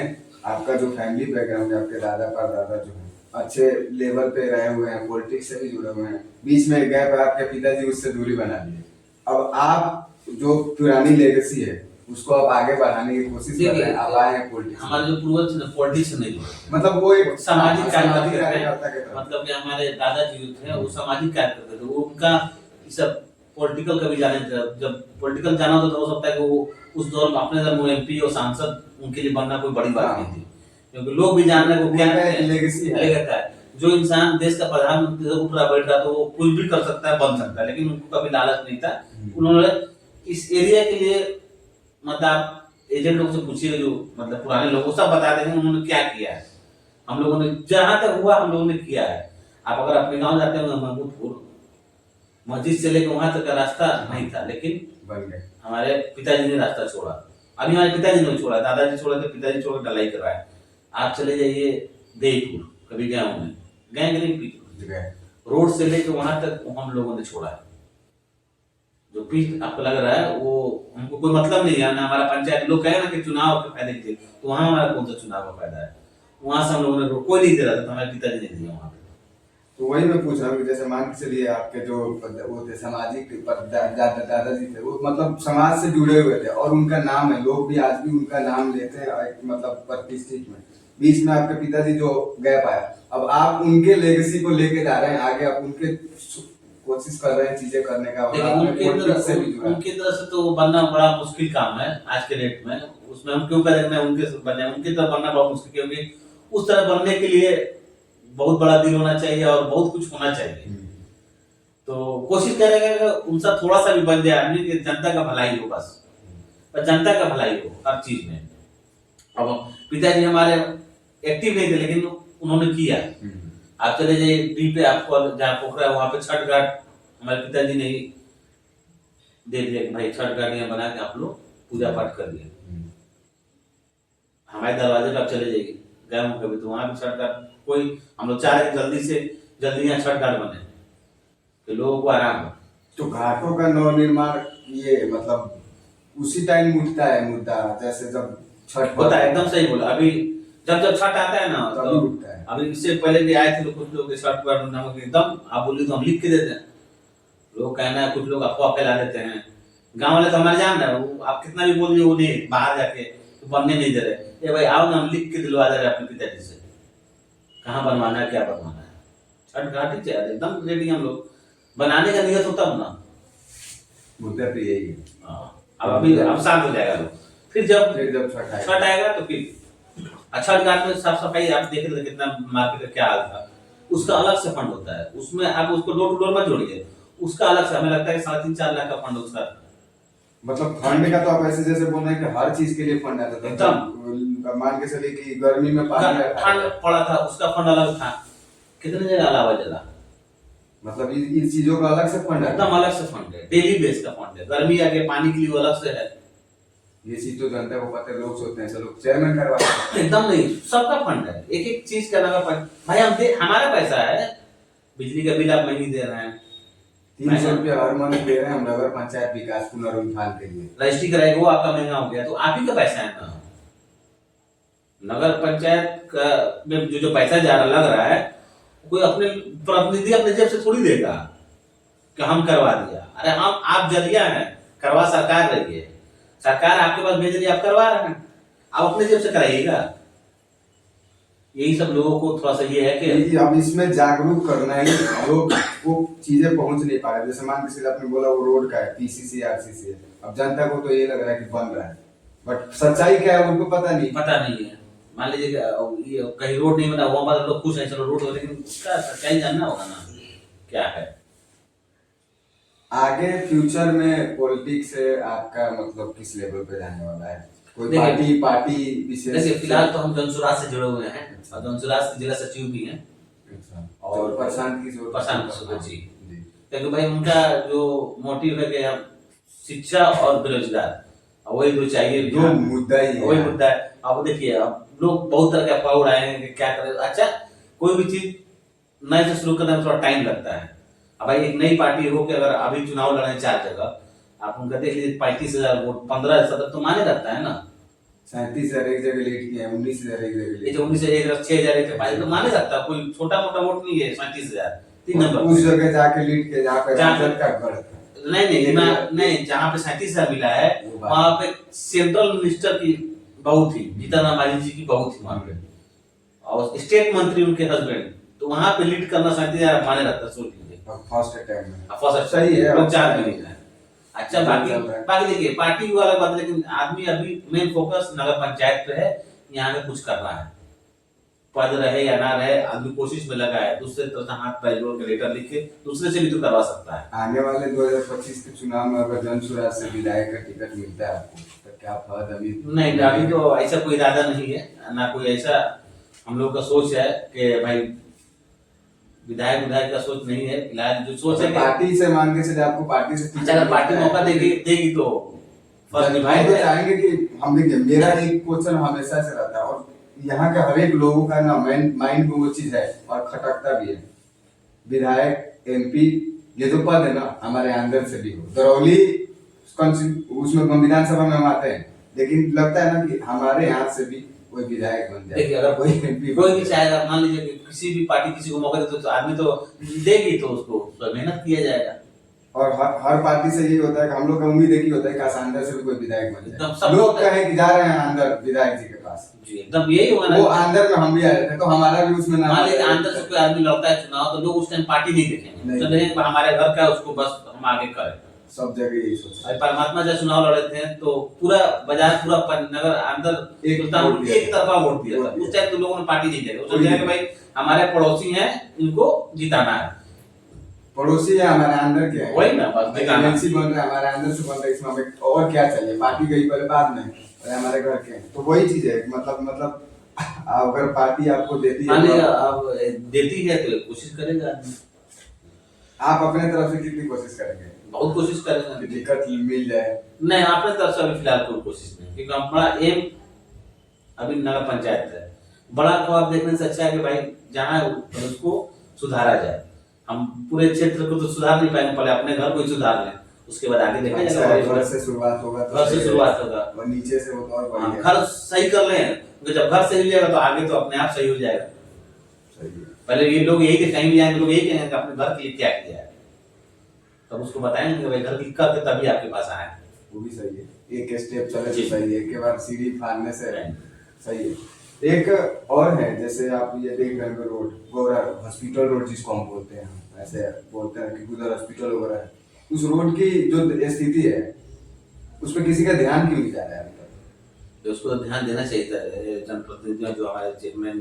आपका जो फैमिली बैकग्राउंड है, आपके दादा परदादा जो है अच्छे लेवल पे रहे हुए हैं, पॉलिटिक्स से भी जुड़े हुए हैं, बीच में गैप है, आपके पिताजी उससे दूरी बना लिए। अब आप जो पुरानी लेगेसी है उसको आप आगे बढ़ाने की कोशिश कर रहे हैं, आप आए हैं पॉलिटिक्स। हमारे जो पूर्वज पॉलिटिक्स नहीं हुए, मतलब वो एक सामाजिक कार्यकर्ता के तरह। मतलब कि हमारे दादाजी जो थे वो सामाजिक कार्यकर्ता थे, वो उनका सब पॉलिटिकल का भी जाने थे। जब पॉलिटिकल जाना होता तो हो सकता है कि वो उस दौर में अपने दौर में एमपी और सांसद उनके लिए बनना कोई बड़ी बात नहीं थी, क्योंकि लोग भी जान रहे हैं वो क्या लेगेसी है। जो इंसान देश का प्रधानमंत्री उठ रहा बैठ रहा तो वो कुछ भी कर सकता है, बन सकता है, लेकिन उनको कभी लालच नहीं था। उन्होंने इस एरिया के लिए, मतलब आप एजेंट लोग से पूछिए, जो मतलब पुराने लोग, वो सब बता देंगे उन्होंने क्या किया है। हम लोगों ने जहां तक हुआ हम लोगों ने किया है। आप अगर अपने गांव जाते हो महमूदपुर, मस्जिद से लेकर वहां तक का रास्ता नहीं था, लेकिन बन गए। हमारे पिताजी ने रास्ता छोड़ा। अभी हमारे पिताजी ने छोड़ा, दादाजी छोड़ा तो पिताजी छोड़ के ढलाई करवाया। आप चले जाइए देईपुर, कभी गए होंगे, गए कि नहीं? रोड से लेकर वहां तक हम लोगों ने छोड़ा है। जो पीठ आपको लग रहा है वो हमको कोई मतलब नहीं है ना। हमारा पंचायत लोग कहे ना कि चुनाव के फायदे के लिए, तो वहां हमारा कौन सा चुनाव का फायदा है? वहां से हम लोगों ने कोई नहीं दे रहा था, तो हमारे पिताजी ने दिया वहां पे। तो वही मैं पूछ रहा हूँ कि जैसे मान के चलिए आपके जो वो थे सामाजिक दादाजी थे, वो मतलब समाज से जुड़े हुए थे और उनका नाम है, लोग भी आज भी उनका नाम लेते हैं मतलब प्रतिष्ठित में। बीच में आपके पिताजी जो गैप आया, अब आप उनके लेगेसी को लेके जा रहे हैं आगे, आप उनके कोशिश कर रहे हैं चीजें करने का। उनकी तरह से तो बनना बड़ा मुश्किल काम है आज के डेट में। उसमें हम क्यों करेंगे उनके बने, उनकी तरह बनना बहुत मुश्किल, क्योंकि उस तरह बनने के लिए बहुत बड़ा दिल होना चाहिए और बहुत कुछ होना चाहिए। तो कोशिश करेंगे कि उनसे थोड़ा सा भी बन जाए आदमी, कि जनता का भलाई हो बस, पर जनता का भलाई हो हर चीज में। अब पिताजी हमारे एक्टिव नहीं थे, लेकिन उन्होंने किया। आप चले जाइए डी पे, आपको जहाँ पोखरा है वहां पे छठ घाट हमारे पिताजी ने ही दे दिया कि भाई छठ घाट यहाँ बना के आप लोग पूजा पाठ कर लिए। हमारे दरवाजे पे आप चले जाइए, गए हों कभी तो वहां भी छठ घाट, कोई हम लोग चाह रहे जल्दी से जल्दी यहाँ छठ घाट बने कि लोगों को आराम हो। तो घाटों का नवनिर्माण ये मतलब उसी टाइम उठता है मुद्दा, जैसे जब छठ होता है। एकदम सही बोला। अभी जब जब छठ आता है ना तभी उठता है। अभी इससे पहले भी आए थे लोग, कुछ लोग छठ घाट नाम एकदम आप बोलिए तो हम लिख के देते हैं। लोग कहना है, कुछ लोग अफवाह फैला देते हैं। गाँव वाले तो हमारे जान रहे हैं, आप कितना भी बोलिए वो नहीं, बाहर जाके तो बनने नहीं दे रहे। ये भाई आओ ना, हम लिख के दिलवा दे रहे अपने पिताजी से, कहाँ बनवाना है, क्या बनवाना है। छठ घाट ही चाहिए एकदम रेडी, हम लोग बनाने का नियत होता है ना, मुद्दा तो यही है। अब अभी अब शांत हो जाएगा लोग। फिर जब छठ आएगा तो फिर छठ घाट में साफ सफाई आप देख रहे थे कितना, मार्केट का क्या हाल था। उसका अलग से फंड होता है, उसमें आप उसको डोर टू डोर मत जोड़िए, उसका अलग से हमें लगता है 3.5-4 लाख का फंड उसका। मतलब फंड का तो आप ऐसे जैसे बोल रहे हैं कि हर चीज के लिए फंड आता था एकदम। मान के चलिए कि गर्मी में पानी ठंड पड़ा था, उसका फंड अलग था। कितने जगह अलावा जला, मतलब इस चीजों का अलग से फंड है, एकदम अलग से फंड है, डेली बेस का फंड है। गर्मी आके पानी के लिए अलग से है। ये चीज तो जनता को पता है, लोग सोचते हैं चलो चेयरमैन करवा। एकदम नहीं, सबका फंड है, एक एक चीज का लगा फंड। भाई हमारा पैसा है, बिजली का बिल आप नहीं दे रहे हैं, 300 रुपया हर महीने दे रहे हैं हम नगर पंचायत विकास पुनरुत्थान के लिए। रजिस्ट्री कराएगा वो आपका महंगा हो गया, तो आप ही का पैसा है ना। नगर पंचायत का में जो पैसा जा रहा लग रहा है, कोई अपने प्रतिनिधि अपने जेब से थोड़ी देगा कि हम करवा दिया। अरे हम आप जरिया हैं, करवा सरकार रही है, सरकार आपके पास भेज रही है, आप करवा रहे हैं, आप अपने जेब से कराइएगा। यही सब लोगों को थोड़ा सा ये है कि अब इसमें जागरूक करना है। लोग वो चीजें पहुंच नहीं पा रहे। जैसे मान के आपने बोला वो रोड का है, पीसीसी आरसीसी है, अब जनता को तो ये लग रहा है कि बन रहा है, बट सच्चाई क्या है उनको पता नहीं है। मान लीजिए कहीं रोड नहीं बना, वहां पर लोग खुश हैं, चलो रोड हो, लेकिन उसका सच्चाई जानना होगा ना क्या है। आगे फ्यूचर में पॉलिटिक्स से आपका मतलब किस लेवल पे जाने वाला है? कोई पार्टी विशेष? देखिए फिलहाल तो हम जनसुराज से जुड़े हुए हैं और जनसुराज के जिला सचिव भी हैं। और प्रशांत किशोर जी, क्योंकि भाई उनका जो मोटिव है कि हम शिक्षा और बेरोजगार, वही तो चाहिए, जो मुद्दा ही है, वही मुद्दा है। अब देखिए अब लोग बहुत तरह के अफवाह उड़ाए हैं कि क्या करें। अच्छा, कोई भी चीज नए से शुरू करने में थोड़ा टाइम लगता है। अब भाई एक नई पार्टी हो कि अगर अभी चुनाव लड़े 4 जगह, आप उनका देख लीजिए 35,000 वोट 15 तो माने रखता है ना। 37,000 एक जगह लीड किया है, 19,000 एक जगह ये जो 19,000 6,000 एक पाई तो माने रखता है, कोई छोटा मोटा वोट नहीं है। 37,000 3 नंबर उस जगह जाके लीड किया जहाँ पे राजद का गढ़ था। नहीं जहाँ पे 37,000 मिला है वहाँ पे सेंट्रल मिनिस्टर की बहू थी, जीतन राम मांझी जी की बहू थी वहाँ पे, और स्टेट मंत्री उनके हस्बैंड, तो वहाँ पे लीड करना 37,000 माने रखता है। सोच लीजिए फर्स्ट अटैक में फर्स्ट सही है, लोग 4 मिले हैं। अच्छा चल बाकी रहा है। बाकी देखिए पार्टी वाला बात, लेकिन आदमी अभी मेन फोकस नगर पंचायत पे है, यहाँ में कुछ करना है। पद रहे या ना रहे, आदमी कोशिश में लगा है, दूसरे तरफ से हाथ पैर जोड़ के लेटर लिख के दूसरे से भी तो करवा सकता है। आने वाले 2025 के चुनाव में अगर जन सुराज से विधायक का टिकट मिलता है आपको तो क्या फर्क अभी नहीं, अभी तो ऐसा कोई इरादा नहीं है, ना कोई ऐसा हम लोग का सोच है कि भाई विधायक का सोच नहीं है फिलहाल। जो सोच है कि पार्टी से मान के चले, आपको पार्टी से अच्छा अगर पार्टी मौका देगी तो फर्स्ट भाई निभाएंगे। तो चाहेंगे कि हम देखिए, मेरा एक क्वेश्चन हमेशा से रहता है और यहाँ के हर एक लोगों का ना माइंड में वो चीज है और खटकता भी है, विधायक एमपी ये जो पद है ना हमारे अंदर से भी हो। दरौली उसमें विधानसभा में हम आते हैं, लेकिन लगता है ना कि हमारे यहाँ से भी कोई विधायक बन जाए। देखिए अगर कोई एमपी कोई भी चाहेगा, मान लीजिए कि किसी भी पार्टी किसी को मौका दे तो आदमी तो देगी, तो उसको मेहनत किया जाएगा। और हर पार्टी से यही होता है कि हम लोग का उम्मीद एक ही होता है कि काश अंदर से भी कोई विधायक बन एकदम जाए। सब लोग कहें कि जा रहे हैं अंदर विधायक जी के पास, जी एकदम यही होगा ना। वो अंदर में हम भी आ जाते हैं तो हमारा भी उसमें नाम मान लीजिए आता है। अंदर से कोई आदमी लड़ता है चुनाव, तो लोग उस टाइम पार्टी नहीं देखेंगे, नहीं। चलेंगे कि हमारे घर का उसको बस हम आगे करें। सब जगह यही सोचते हैं। और परमात्मा जब चुनाव लड़े थे तो पूरा बाजार पूरा नगर अंदर एक सुल्तानपुर वोट दिया एक तरफा वोट दिया था। वोट दिया। उस टाइम तो लोगों ने पार्टी नहीं दिया, वो कोई सोचा कि नहीं। भाई हमारे पड़ोसी हैं, इनको जिताना है। पड़ोसी है हमारे अंदर के हैं, वही ना, बस जिताना। एमएलसी बन रहा है हमारे अंदर से बन रहा है, इसमें हमें और क्या चाहिए? पार्टी गई पहले बाद में, और हमारे घर के हैं। तो वही चीज है, मतलब अगर पार्टी आपको देती मान लीजिए है अब देती है तो कोशिश करेगा आदमी। आप अपने तरफ से कितनी कोशिश करेंगे बहुत कोशिश कि करेगा। टिकट मिल जाए? नहीं अपने तरफ से अभी फिलहाल कोई कोशिश नहीं, क्योंकि हमारा एम अभी नगर पंचायत है। बड़ा ख्वाब देखने से अच्छा है कि भाई जहाँ उसको सुधारा जाए। हम पूरे क्षेत्र को तो सुधार नहीं पाएंगे, पहले अपने घर को ही सुधार लें, उसके बाद आगे देखा जाएगा। घर से शुरुआत होगा तो घर से शुरुआत होगा, और नीचे से वो तो और हाँ, बढ़िया। घर सही कर लें, क्योंकि जब घर सही हो जाएगा तो आगे तो अपने आप सही हो जाएगा। सही है। पहले ये लोग यही कहीं भी जाएंगे, लोग यही कहेंगे कि अपने घर के लिए क्या किया है, तब उसको बताएंगे कि भाई घर की करके तभी आपके पास आए। वो भी सही है, एक स्टेप चले जी। तो सही है, एक के बाद सीढ़ी फाड़ने से सही है। एक और है, जैसे आप ये देख रहे हैं रोड, गोरा हॉस्पिटल रोड जिसको हम बोलते हैं, ऐसे बोलते हैं कि उधर हॉस्पिटल वगैरह है, उस रोड की जो स्थिति है उस पर किसी का ध्यान क्यों नहीं जा रहा है अभी तक? तो उसको तो ध्यान देना चाहिए था, जनप्रतिनिधियों जो हमारे चेयरमैन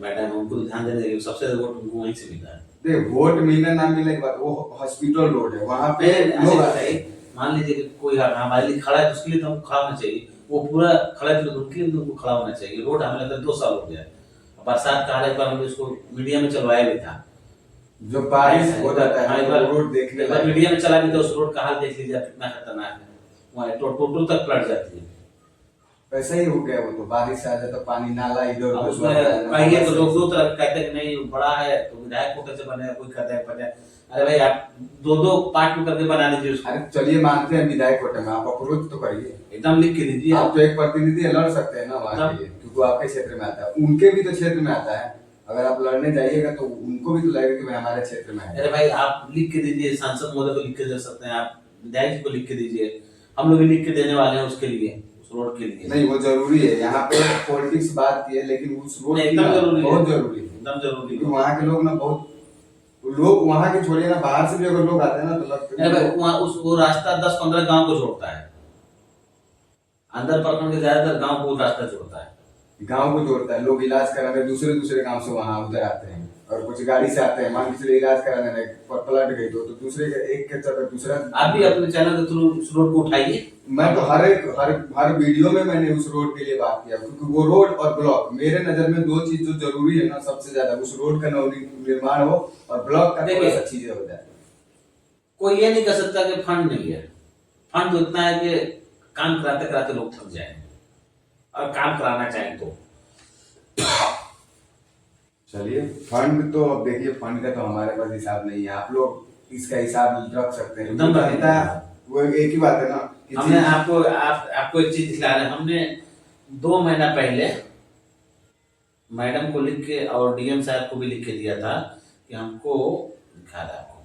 मैडम उनको तो ध्यान देना चाहिए, सबसे ज्यादा वोट उनको वहीं से मिला है। देख वोट मिलने ना मिलने की बात, वो हॉस्पिटल रोड है, वहाँ पे ऐसे लोग बताइए, मान लीजिए कि कोई हमारे लिए खड़ा है तो उसके लिए तो हमको खड़ा होना चाहिए, वो पूरा खड़ा है तो उनके लिए तो उनको खड़ा होना चाहिए। रोड हमें लगता है 2 साल हो गया, बरसात का हाल एक बार हमने उसको मीडिया में चलवाया भी था। जो बारिश हो जाता है वो रोड देखने एक बार मीडिया में चला भी था, उस रोड का हाल देख लीजिए आप, कितना खतरनाक है। वहाँ टोटो तक पलट जाती है। वैसा ही हो गया, वो तो बारिश आ जाता पानी नाला इधर अब उधर उसमें कहिए तो लोग 2 तरह कहते हैं कि नहीं बड़ा है तो विधायक को कैसे बनेगा, कोई कहता है बने। अरे भाई आप 2 पार्ट में करके बना लीजिए उसको। अरे चलिए मानते हैं विधायक कोटे में आप अप्रोच तो करिए, एकदम लिख के दीजिए। आप तो एक प्रतिनिधि लड़ सकते हैं ना वहाँ के लिए, क्योंकि वो आपके क्षेत्र में आता है, उनके भी तो क्षेत्र में आता है। अगर आप लड़ने जाइएगा तो उनको भी तो लगेगा कि भाई हमारे क्षेत्र में है। अरे भाई आप लिख के दीजिए, सांसद महोदय को लिख के दे सकते हैं, आप विधायक जी को लिख के दीजिए, हम लोग भी लिख के देने वाले हैं उसके लिए, उस रोड के लिए। नहीं वो जरूरी है, यहाँ पे पॉलिटिक्स बात की है, लेकिन उस रोड की एकदम जरूरी है, बहुत जरूरी है, एकदम जरूरी क्योंकि है। वहाँ के लोग ना बहुत लोग वहाँ के छोड़िए ना, बाहर से भी अगर लोग आते हैं ना तो लगता अरे भाई है वहाँ वो रास्ता 10-15 गांव को जोड़ता है, अंदर प्रखंड के ज्यादातर गांव को रास्ता जोड़ता है। गांव को जोड़ता है। लोग इलाज कराने दूसरे गांव से वहाँ उधर आते हैं, और कुछ गाड़ी से आते हैं, मान के चलिए इलाज कराने में पलट गई तो दूसरे के एक के चक्कर दूसरा। आप भी अपने चैनल के थ्रू उस रोड को उठाइए। मैं तो हर वीडियो में मैंने उस रोड के लिए बात किया, क्योंकि वो रोड और ब्लॉक मेरे नजर में 2 चीज जो जरूरी है ना सबसे ज्यादा, उस रोड का निर्माण हो और ब्लॉक का थोड़ा सा चीजें हो जाए। कोई ये नहीं कह सकता कि फंड नहीं है, फंड तो इतना है कि काम कराते कराते लोग थक जाए और काम कराना चाहें तो। चलिए, फंड तो अब देखिए, फंड का तो हमारे पास हिसाब नहीं है, आप लोग इसका हिसाब रख सकते हैं। एकदम बनता है, वो एक ही बात है ना कि हमने आपको एक चीज दिखला रहे हैं। हमने 2 महीना पहले मैडम को लिख के और डीएम साहब को भी लिख के दिया था कि हमको दिखा रहा है आपको।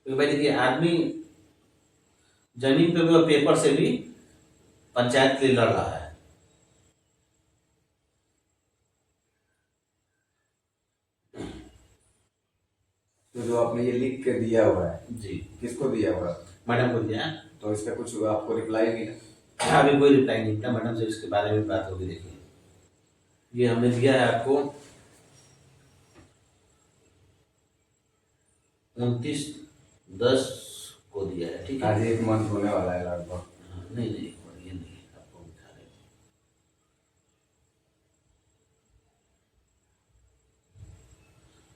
तो भाई देखिए, आदमी जमीन पे भी और पेपर से भी पंचायत के लिए लड़ रहा है। तो जो आपने ये लिख के दिया हुआ है, जी, किसको दिया हुआ है? मैडम को दिया है। तो इसका कुछ आपको रिप्लाई मिला? अभी कोई रिप्लाई नहीं मिला, मैडम से इसके बारे में बात होगी। देखिए, ये हमने दिया है आपको 29/10 को दिया है, ठीक है। आज 1 मंथ होने वाला है लगभग। हाँ, नहीं नहीं, ये नहीं आपको बता रहे।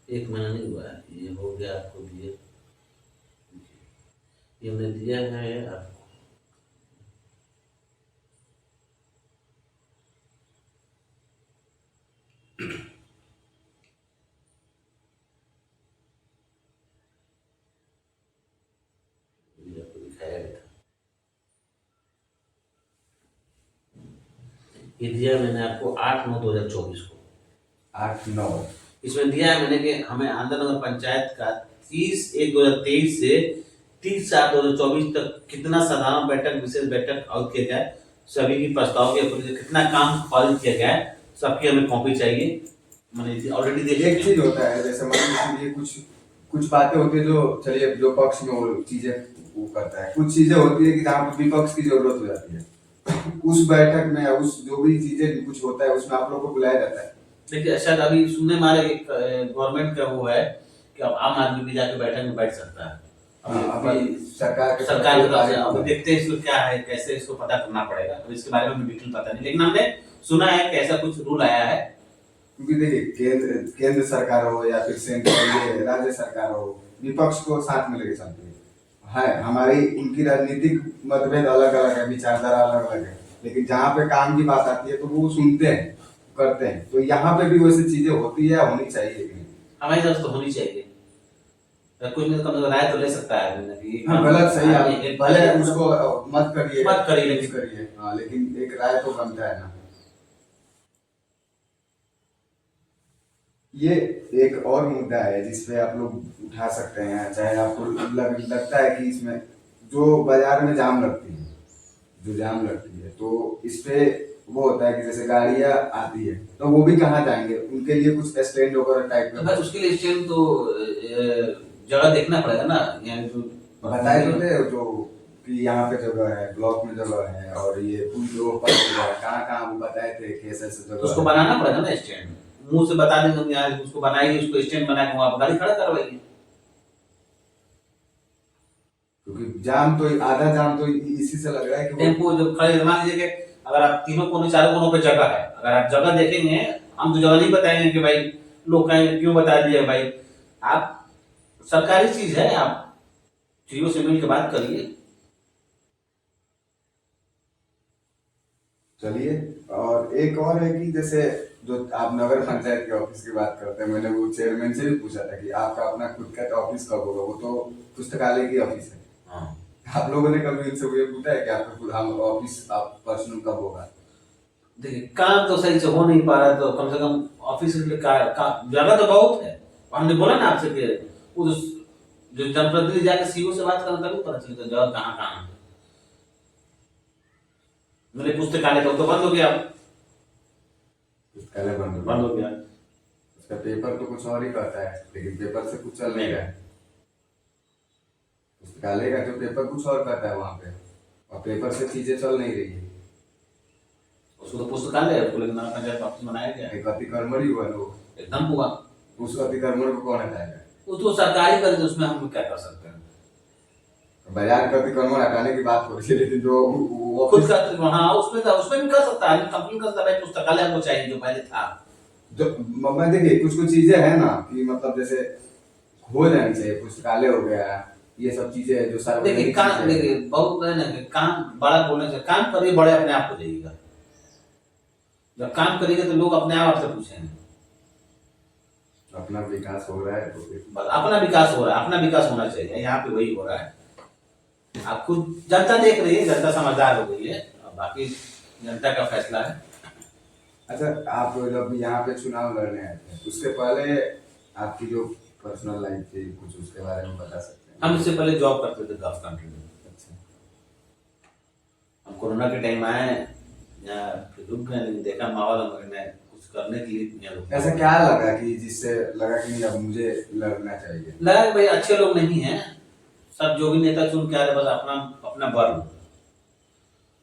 एक महीना नहीं हुआ है, ये हो गया आपको दिए। ये हमने दिया है आपको। ये आपको दिखाया गया था। ये दिया मैंने आपको 8/9/2024 को। 8-9। इसमें दिया है मैंने कि हमें आंध्र नगर पंचायत का 30/1/2023 से 30/7/2024 तक कितना साधारण बैठक, विशेष बैठक और किया जाए, सभी की प्रस्ताव के कितना काम पारित किया गया है, सबकी हमें कॉपी चाहिए। मैंने ऑलरेडी देखी। एक चीज होता है, जैसे मतलब ये कुछ कुछ बातें होती है जो, चलिए, जो पक्ष में वो चीजें वो करता है, कुछ चीजें होती है कि जहाँ पर विपक्ष की जरूरत हो जाती है, उस बैठक में या उस जो भी चीजें कुछ होता है उसमें आप लोग को बुलाया जाता है। देखिए, शायद अभी सुनने में आ रहा है कि गवर्नमेंट का वो है कि अब आम आदमी भी जाके बैठक में बैठ सकता है। अभी सरकार की तरफ से अब देखते हैं इसको क्या है, कैसे इसको पता करना पड़ेगा। अब इसके बारे में हमें बिल्कुल पता नहीं, लेकिन हमने सुना है कि ऐसा कुछ रूल आया है। क्योंकि देखिए, केंद्र सरकार हो या फिर सेंट्रल राज्य सरकार हो, विपक्ष को साथ में लेके चलती है। हमारी उनकी राजनीतिक मतभेद अलग अलग है, विचारधारा अलग अलग है, लेकिन जहाँ पे काम की बात आती है तो वो सुनते हैं, करते हैं। तो यहाँ पे भी वैसी चीजें होती है, होनी चाहिए कि नहीं? हमारी तरफ तो होनी चाहिए। कुछ नहीं, कम राय तो ले सकता है आदमी कि हाँ, गलत सही, आप भले उसको मत करिए लेकिन करिए, हाँ, लेकिन एक राय तो बनता है ना। ये एक और मुद्दा है जिसपे आप लोग उठा सकते हैं, चाहे आपको लगता है कि इसमें जो बाजार में जाम लगती है, तो इस पे वो होता है कि जैसे गाड़ियां आती है तो वो भी कहाँ जाएंगे, उनके लिए कुछ स्टैंड वगैरह टाइप तो बस उसके लिए स्टैंड तो जगह देखना पड़ेगा ना। यहाँ जो बताए तो थे, जो कि यहाँ पे जगह है, ब्लॉक में जगह है, और ये पुल जो कहाँ कहाँ वो बताए थे कि ऐसे जगह तो उसको बनाना पड़ेगा ना स्टैंड। मुंह से बता देंगे हम यहाँ उसको बनाइए, उसको स्टैंड बना के वहाँ गाड़ी खड़ा करवाइए। क्योंकि आधा जाम तो इसी से लग रहा है कि टेम्पो जो खड़े, मान लीजिए कि अगर आप तीनों कोने चारों कोनों पे जगह है, अगर आप जगह देखेंगे, हम तो जगह नहीं बताएंगे कि भाई लोग कहेंगे क्यों बता दिया भाई। आप सरकारी चीज है, आप जियो से मिल के बात करिए। चलिए, और एक और है कि जैसे जो आप नगर पंचायत के ऑफिस की बात करते हैं, मैंने वो चेयरमैन से भी पूछा था कि आपका अपना खुद का ऑफिस कब होगा, वो तो पुस्तकालय की ऑफिस है। हाँ, आप लोगों ने कभी इनसे ये पूछा है कि आपका खुद ऑफिस आप पर्सनल कब होगा? देखिए, काम तो सही से हो नहीं पा रहा, तो कम से कम ऑफिस के लिए जगह तो बहुत है। हमने बोला ना आपसे कि उस जो जनप्रतिनिधि जाके सीओ से बात करना, तभी पता चलता जगह कहाँ कहाँ है। मेरे पुस्तकालय तो बंद हो गया, पुस्तकालय बंद हो गया। उसका पेपर तो कुछ और ही कहता है, लेकिन पेपर से कुछ चल नहीं रहा है। पुस्तकालय का जो पेपर कुछ और कहता है वहां पे, और पेपर से चीजें चल नहीं रही है। उसको तो पुस्तकालय है, उसको लेकिन नगर पंचायत ऑफिस बनाया गया है। एक अतिक्रमण ही हुआ लोग, एकदम हुआ। उस अतिक्रमण को कौन हटाएगा? वो तो सरकारी कर दे, उसमें हम क्या कर सकते हैं। बाजार का अतिक्रमण हटाने की बात हो रही है, लेकिन जो वो खुद का अतिक्रमण, हाँ, उसमें भी कर सकता है, कंप्लेन कर सकता है, पुस्तकालय हमको चाहिए जो पहले था। जो मैं देखिए, कुछ कुछ चीजें हैं ना कि मतलब जैसे हो जानी चाहिए, पुस्तकालय हो गया, ये सब चीजें जो देखिए काम, बहुत है ना कि काम बड़ा बोलने से काम करिए, बड़े अपने आप हो जाइएगा। जब काम करेंगे तो लोग अपने आप आपसे पूछेंगे। अपना विकास हो रहा है तो फिर बस अपना विकास हो रहा है, अपना विकास होना चाहिए, यहाँ पे वही हो रहा है। आप खुद जनता देख रही है, जनता समझदार हो गई है, अब बाकी जनता का फैसला है। अच्छा, आप जब यहाँ पे चुनाव लड़ने आए थे उसके पहले आपकी जो पर्सनल लाइफ थी कुछ उसके बारे में बता सकते हैं? हम इससे पहले जॉब करते थे गल्फ कंट्री में। अच्छा। हम कोरोना के टाइम आए यहाँ, फिर रुक गए, लेकिन देखा माहौल हमारे कुछ करने के लिए यहाँ रुक ऐसा गए। क्या लगा कि जिससे लगा कि नहीं अब मुझे लड़ना चाहिए? लगा कि भाई अच्छे लोग नहीं हैं, सब जो भी नेता चुन के आ रहे बस अपना अपना बल।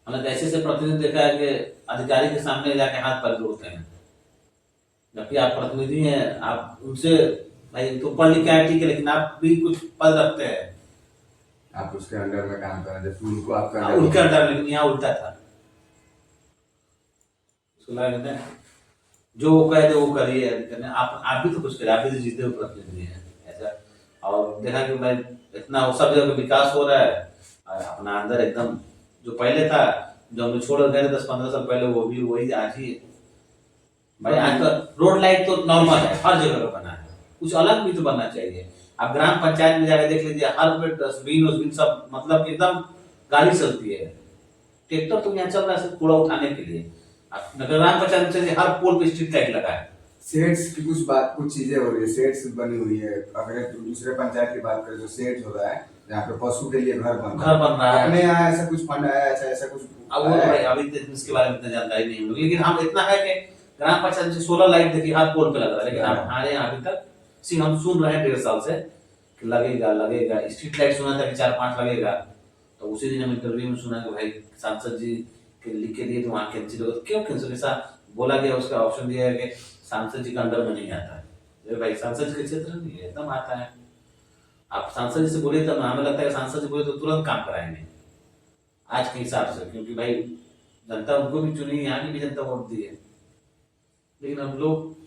हमने तो ऐसे प्रतिनिधि देखा है कि अधिकारी के सामने जाके हाथ पैर जोड़ते हैं, जबकि आप प्रतिनिधि हैं, आप उनसे भाई तो पढ़ लिख के आए ठीक है, लेकिन आप भी कुछ पद रखते हैं, आप उसके अंडर में काम कर रहे थे, उनको आपका उनके अंडर, लेकिन यहाँ उल्टा था। उसको लगा कहते हैं जो वो कह दे वो करिए, कहते हैं आप भी तो कुछ करिए, आप भी तो जीते हुए प्रतिनिधि हैं ऐसा। और देखा कि भाई इतना वो सब जगह विकास हो रहा है, और अपना अंदर एकदम जो पहले था, जो हम लोग छोड़ गए 10-15 साल पहले, वो भी वही आज ही है। भाई आज तो रोड लाइट तो नॉर्मल है, हर जगह पे बना है, कुछ अलग भी तो बनना चाहिए। आप ग्राम पंचायत में जाकर देख लीजिए, हर पे डस्टबिन वस्टबिन सब, मतलब कि एकदम गाड़ी चलती है, ट्रैक्टर तो यहाँ चल रहा है सिर्फ कूड़ा उठाने के लिए। आप नगर ग्राम पंचायत में चलिए, हर पोल पे स्ट्रीट लाइट लगा है। सेट्स की कुछ चीजें हो रही है, सेट्स बनी हुई है। अगर दूसरे पंचायत की बात करें तो सेट्स हो रहा है जहाँ पे पशु के लिए घर बन रहा है। अपने यहाँ ऐसा कुछ फंड आया? अच्छा, ऐसा कुछ अब वो भाई अभी तक इसके बारे में इतना जानकारी नहीं है, लेकिन हम इतना है कि ग्राम पंचायत से 16 लाइट देखिए हर पोल पे लग रहा है, लेकिन हमारे यहाँ अभी तक सिर्फ हम सुन रहे हैं 1.5 साल से कि लगेगा लगेगा। स्ट्रीट लाइट सुना था कि 4-5 लगेगा, तो उसी दिन हम इंटरव्यू में सुना कि भाई सांसद जी के लिख के दिए तो वहाँ कैंसिल हो गया। क्यों कैंसिल? ऐसा बोला गया, उसका ऑप्शन दिया है कि सांसद जी का अंडर में नहीं आता है। भाई सांसद जी के क्षेत्र नहीं है, एकदम आता है। आप सांसद जी से बोलिए तब हमें लगता है सांसद जी बोले तो तुरंत काम कराएंगे आज के हिसाब से, क्योंकि भाई जनता उनको भी चुनी, यहाँ की भी जनता वोट दी है, लेकिन हम लोग।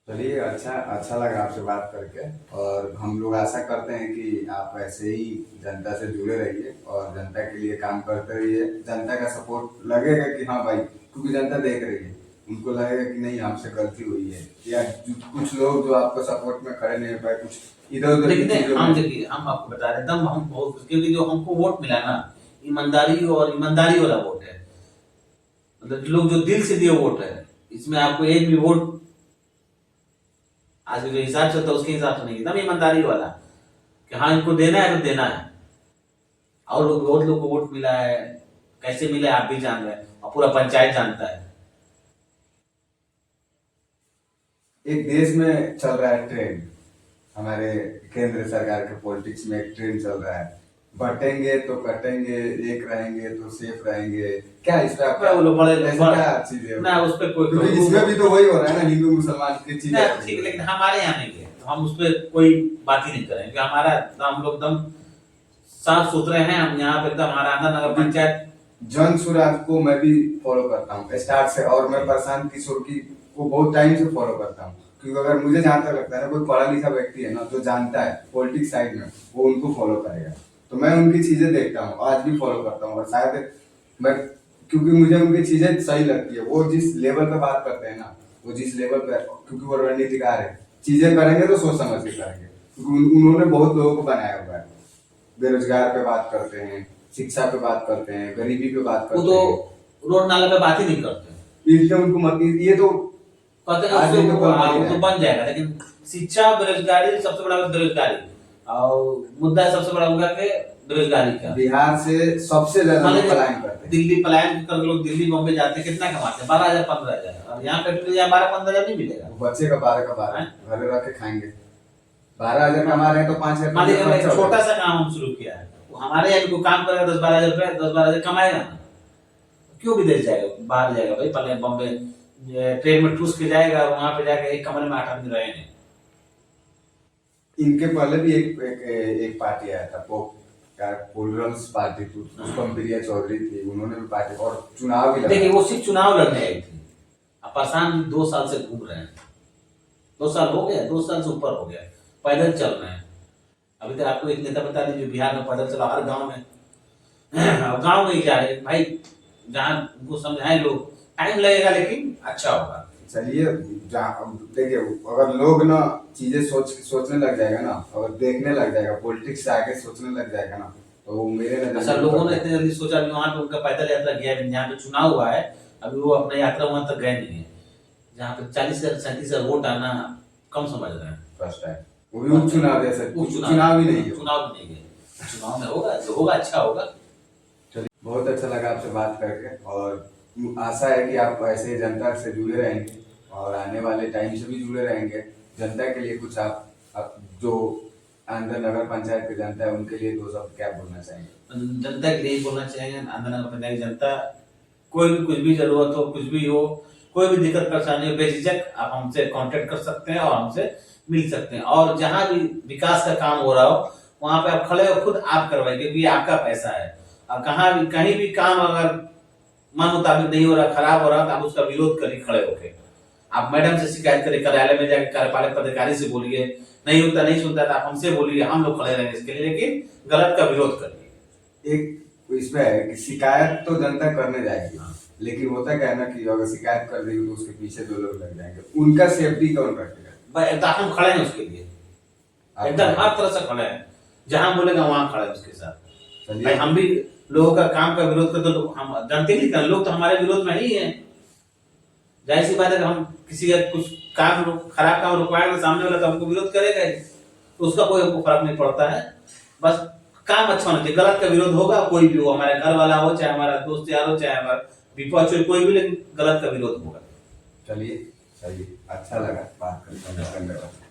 चलिए, अच्छा लगा आपसे बात करके, और हम लोग आशा करते हैं कि आप ऐसे ही जनता से जुड़े रहिए और जनता के लिए काम करते रहिए। जनता का सपोर्ट लगेगा कि हाँ भाई, क्योंकि जनता देख रही है, उनको लगेगा कि नहीं हमसे गलती हुई है, या कुछ लोग जो आपको सपोर्ट में खड़े नहीं हो पाए, कुछ इधर उधर की लेकिन चीजों हम में। देखिए, हम आपको बता रहे एकदम हम बहुत, क्योंकि जो हमको वोट मिला ना, ईमानदारी और ईमानदारी वाला वोट है, मतलब लोग जो दिल से दिए वोट है, इसमें आपको एक भी वोट आज जो हिसाब चलता है उसके हिसाब से नहीं, एकदम ईमानदारी वाला कि हाँ इनको देना है तो देना है। और लोग बहुत लोग को वोट मिला है, कैसे मिला है आप भी जान रहे हैं, और पूरा पंचायत जानता है। एक देश में चल रहा है ट्रेंड, हमारे केंद्र सरकार के पॉलिटिक्स में एक ट्रेंड चल रहा है, बटेंगे तो कटेंगे, एक रहेंगे तो सेफ रहेंगे। क्या इस पे आपका वो लोग बड़े क्या चीजें ना उस पर कोई, क्योंकि इसमें भी तो वही हो रहा है ना, हिंदू मुसलमान की चीजें। ठीक है, लेकिन हमारे यहाँ नहीं है तो हम उस पर कोई बात ही नहीं करेंगे। हमारा हम लोग एकदम साफ सुथरे हैं, हम यहाँ पे एकदम हमारा आंध्र नगर पंचायत। जन सुराज को मैं भी फॉलो करता हूँ स्टार्ट से, और मैं प्रशांत किशोर की को बहुत टाइम से फॉलो करता हूँ, क्योंकि अगर मुझे जहाँ तक लगता है ना, कोई पढ़ा लिखा व्यक्ति है ना जो जानता है पॉलिटिक्स साइड में, वो उनको फॉलो करेगा। तो मैं उनकी चीजें देखता हूँ, आज भी फॉलो करता हूँ, और शायद मैं, क्योंकि मुझे उनकी चीजें सही लगती है। वो जिस लेवल पे बात करते हैं ना, वो जिस लेवल पे, क्योंकि वो रणनीतिकार है, चीजें करेंगे तो सोच समझ के करेंगे, क्योंकि उन्होंने बहुत लोगों को बनाया हुआ है। बेरोजगार पे बात करते हैं, शिक्षा पे बात करते हैं, गरीबी पे बात वो करते हैं। तो रोड नाला पे बात ही नहीं करते, इसलिए उनको मत, ये तो कहते हैं आज उससे नहीं तो कल बन वो तो बन जाएगा। लेकिन शिक्षा, बेरोजगारी सबसे बड़ा बेरोजगारी, और मुद्दा सबसे बड़ा होगा कि बेरोजगारी का। बिहार से सबसे ज्यादा लोग पलायन करते हैं। दिल्ली पलायन कर लोग दिल्ली बॉम्बे जाते हैं, कितना कमाते हैं? 12,000 15,000, और यहाँ पे 12-15,000 नहीं मिलेगा। बच्चे का 12 घरे रख के खाएंगे। 12,000 कमा रहे हैं तो 5,000 मान लीजिए एक छोटा सा काम हम शुरू किया है, वो हमारे यहाँ को काम करेगा 10-12,000 रुपए, 10-12,000 कमाएगा ना, क्यों विदेश जाएगा, बाहर जाएगा भाई, पहले बॉम्बे ट्रेन में ठूस के जाएगा, वहां पे जाके एक कमरे में 8 आदमी रहेंगे। इनके पहले भी एक पार्टी आया था, पोलरल्स पार्टी थी, पुष्पम प्रिया चौधरी थी, उन्होंने भी पार्टी और चुनाव भी लड़ा। देखिए वो सिर्फ चुनाव लड़ने आई थी। अब प्रशांत 2 साल से घूम रहे हैं, 2 साल हो गया, 2 साल से ऊपर हो गया, पैदल चल रहे हैं। अभी तक आपको एक नेता बता दीजिए बिहार में पैदल चला हर गांव में। गांव में ही जा रहे भाई, जहाँ उनको समझाए लोग टाइम लगेगा लेकिन अच्छा होगा। चलिए, जहाँ देखिए, अगर लोग ना चीजें सोचने लग जाएगा ना, अगर देखने लग जाएगा, पॉलिटिक्स से आगे सोचने लग जाएगा ना, तो वो मेरे अच्छा, नजर लोगों ने इतने जल्दी सोचा भी, वहां पे उनका पैदल यात्रा गया भी नहीं। जहाँ पे चुनाव हुआ है अभी वो अपना यात्रा वहां तक गए नहीं है। जहाँ पे 40,000 37,000 वोट आना कम समझ रहे हैं। फर्स्ट टाइम, वो भी उपचुनाव जैसे, उपचुनाव चुनाव ही नहीं है। चुनाव भी नहीं है। चुनाव में होगा, जो होगा अच्छा होगा। चलिए, बहुत अच्छा लगा आपसे बात करके, और आशा है कि आप ऐसे जनता से जुड़े रहेंगे और आने वाले टाइम से भी जुड़े रहेंगे। जनता के लिए कुछ आप जो अंदर नगर पंचायत की जनता है उनके लिए दो शब्द क्या बोलना चाहेंगे? जनता के लिए बोलना चाहेंगे, आंध्र नगर पंचायत की जनता, कोई भी कुछ भी जरूरत हो, कुछ भी हो, कोई भी दिक्कत परेशानी हो, बेझिझक आप हमसे कांटेक्ट कर सकते हैं और हमसे मिल सकते हैं। और जहां भी विकास का काम हो रहा हो वहां पे आप खड़े हो, खुद आप करवाइए, क्योंकि ये आपका पैसा है। और कहीं भी काम अगर मन मुताबिक नहीं हो रहा, खराब हो रहा, तो आप उसका विरोध करिए खड़े होके। आप मैडम से शिकायत करिए, कार्यालय में जाकर कार्यपालक पदाधिकारी से बोलिए, नहीं होता नहीं सुनता तो आप हमसे बोलिए, हम लोग खड़े रहेंगे इसके लिए, लेकिन गलत का विरोध करिए। एक इसमें है कि शिकायत तो जनता करने जाएगी, लेकिन होता क्या है ना कि अगर शिकायत कर देगी तो उसके पीछे दो लोग लग जाएंगे, उनका सेफ्टी कौन रखेगा? तो हम खड़े हैं उसके लिए, एकदम हर तरह से खड़े हैं। जहां बोलेगा वहां खड़े हैं उसके साथ। भाई हम भी लोगों का काम का विरोध करते, तो हम जानते ही नहीं, लोग तो हमारे विरोध में ही है। जाहिर सी बात है कि हम किसी का कुछ काम खराब काम रुकवाएंगे, सामने वाला तो हमको विरोध करेगा ही, तो उसका कोई हमको फर्क नहीं पड़ता है। बस काम अच्छा होना चाहिए। गलत का विरोध होगा, कोई भी हो, हमारे घर वाला हो, चाहे हमारा दोस्त यार हो, चाहे हमारा विपक्ष हो, कोई भी, लेकिन गलत का विरोध होगा। चलिए, अच्छा लगा बात करके।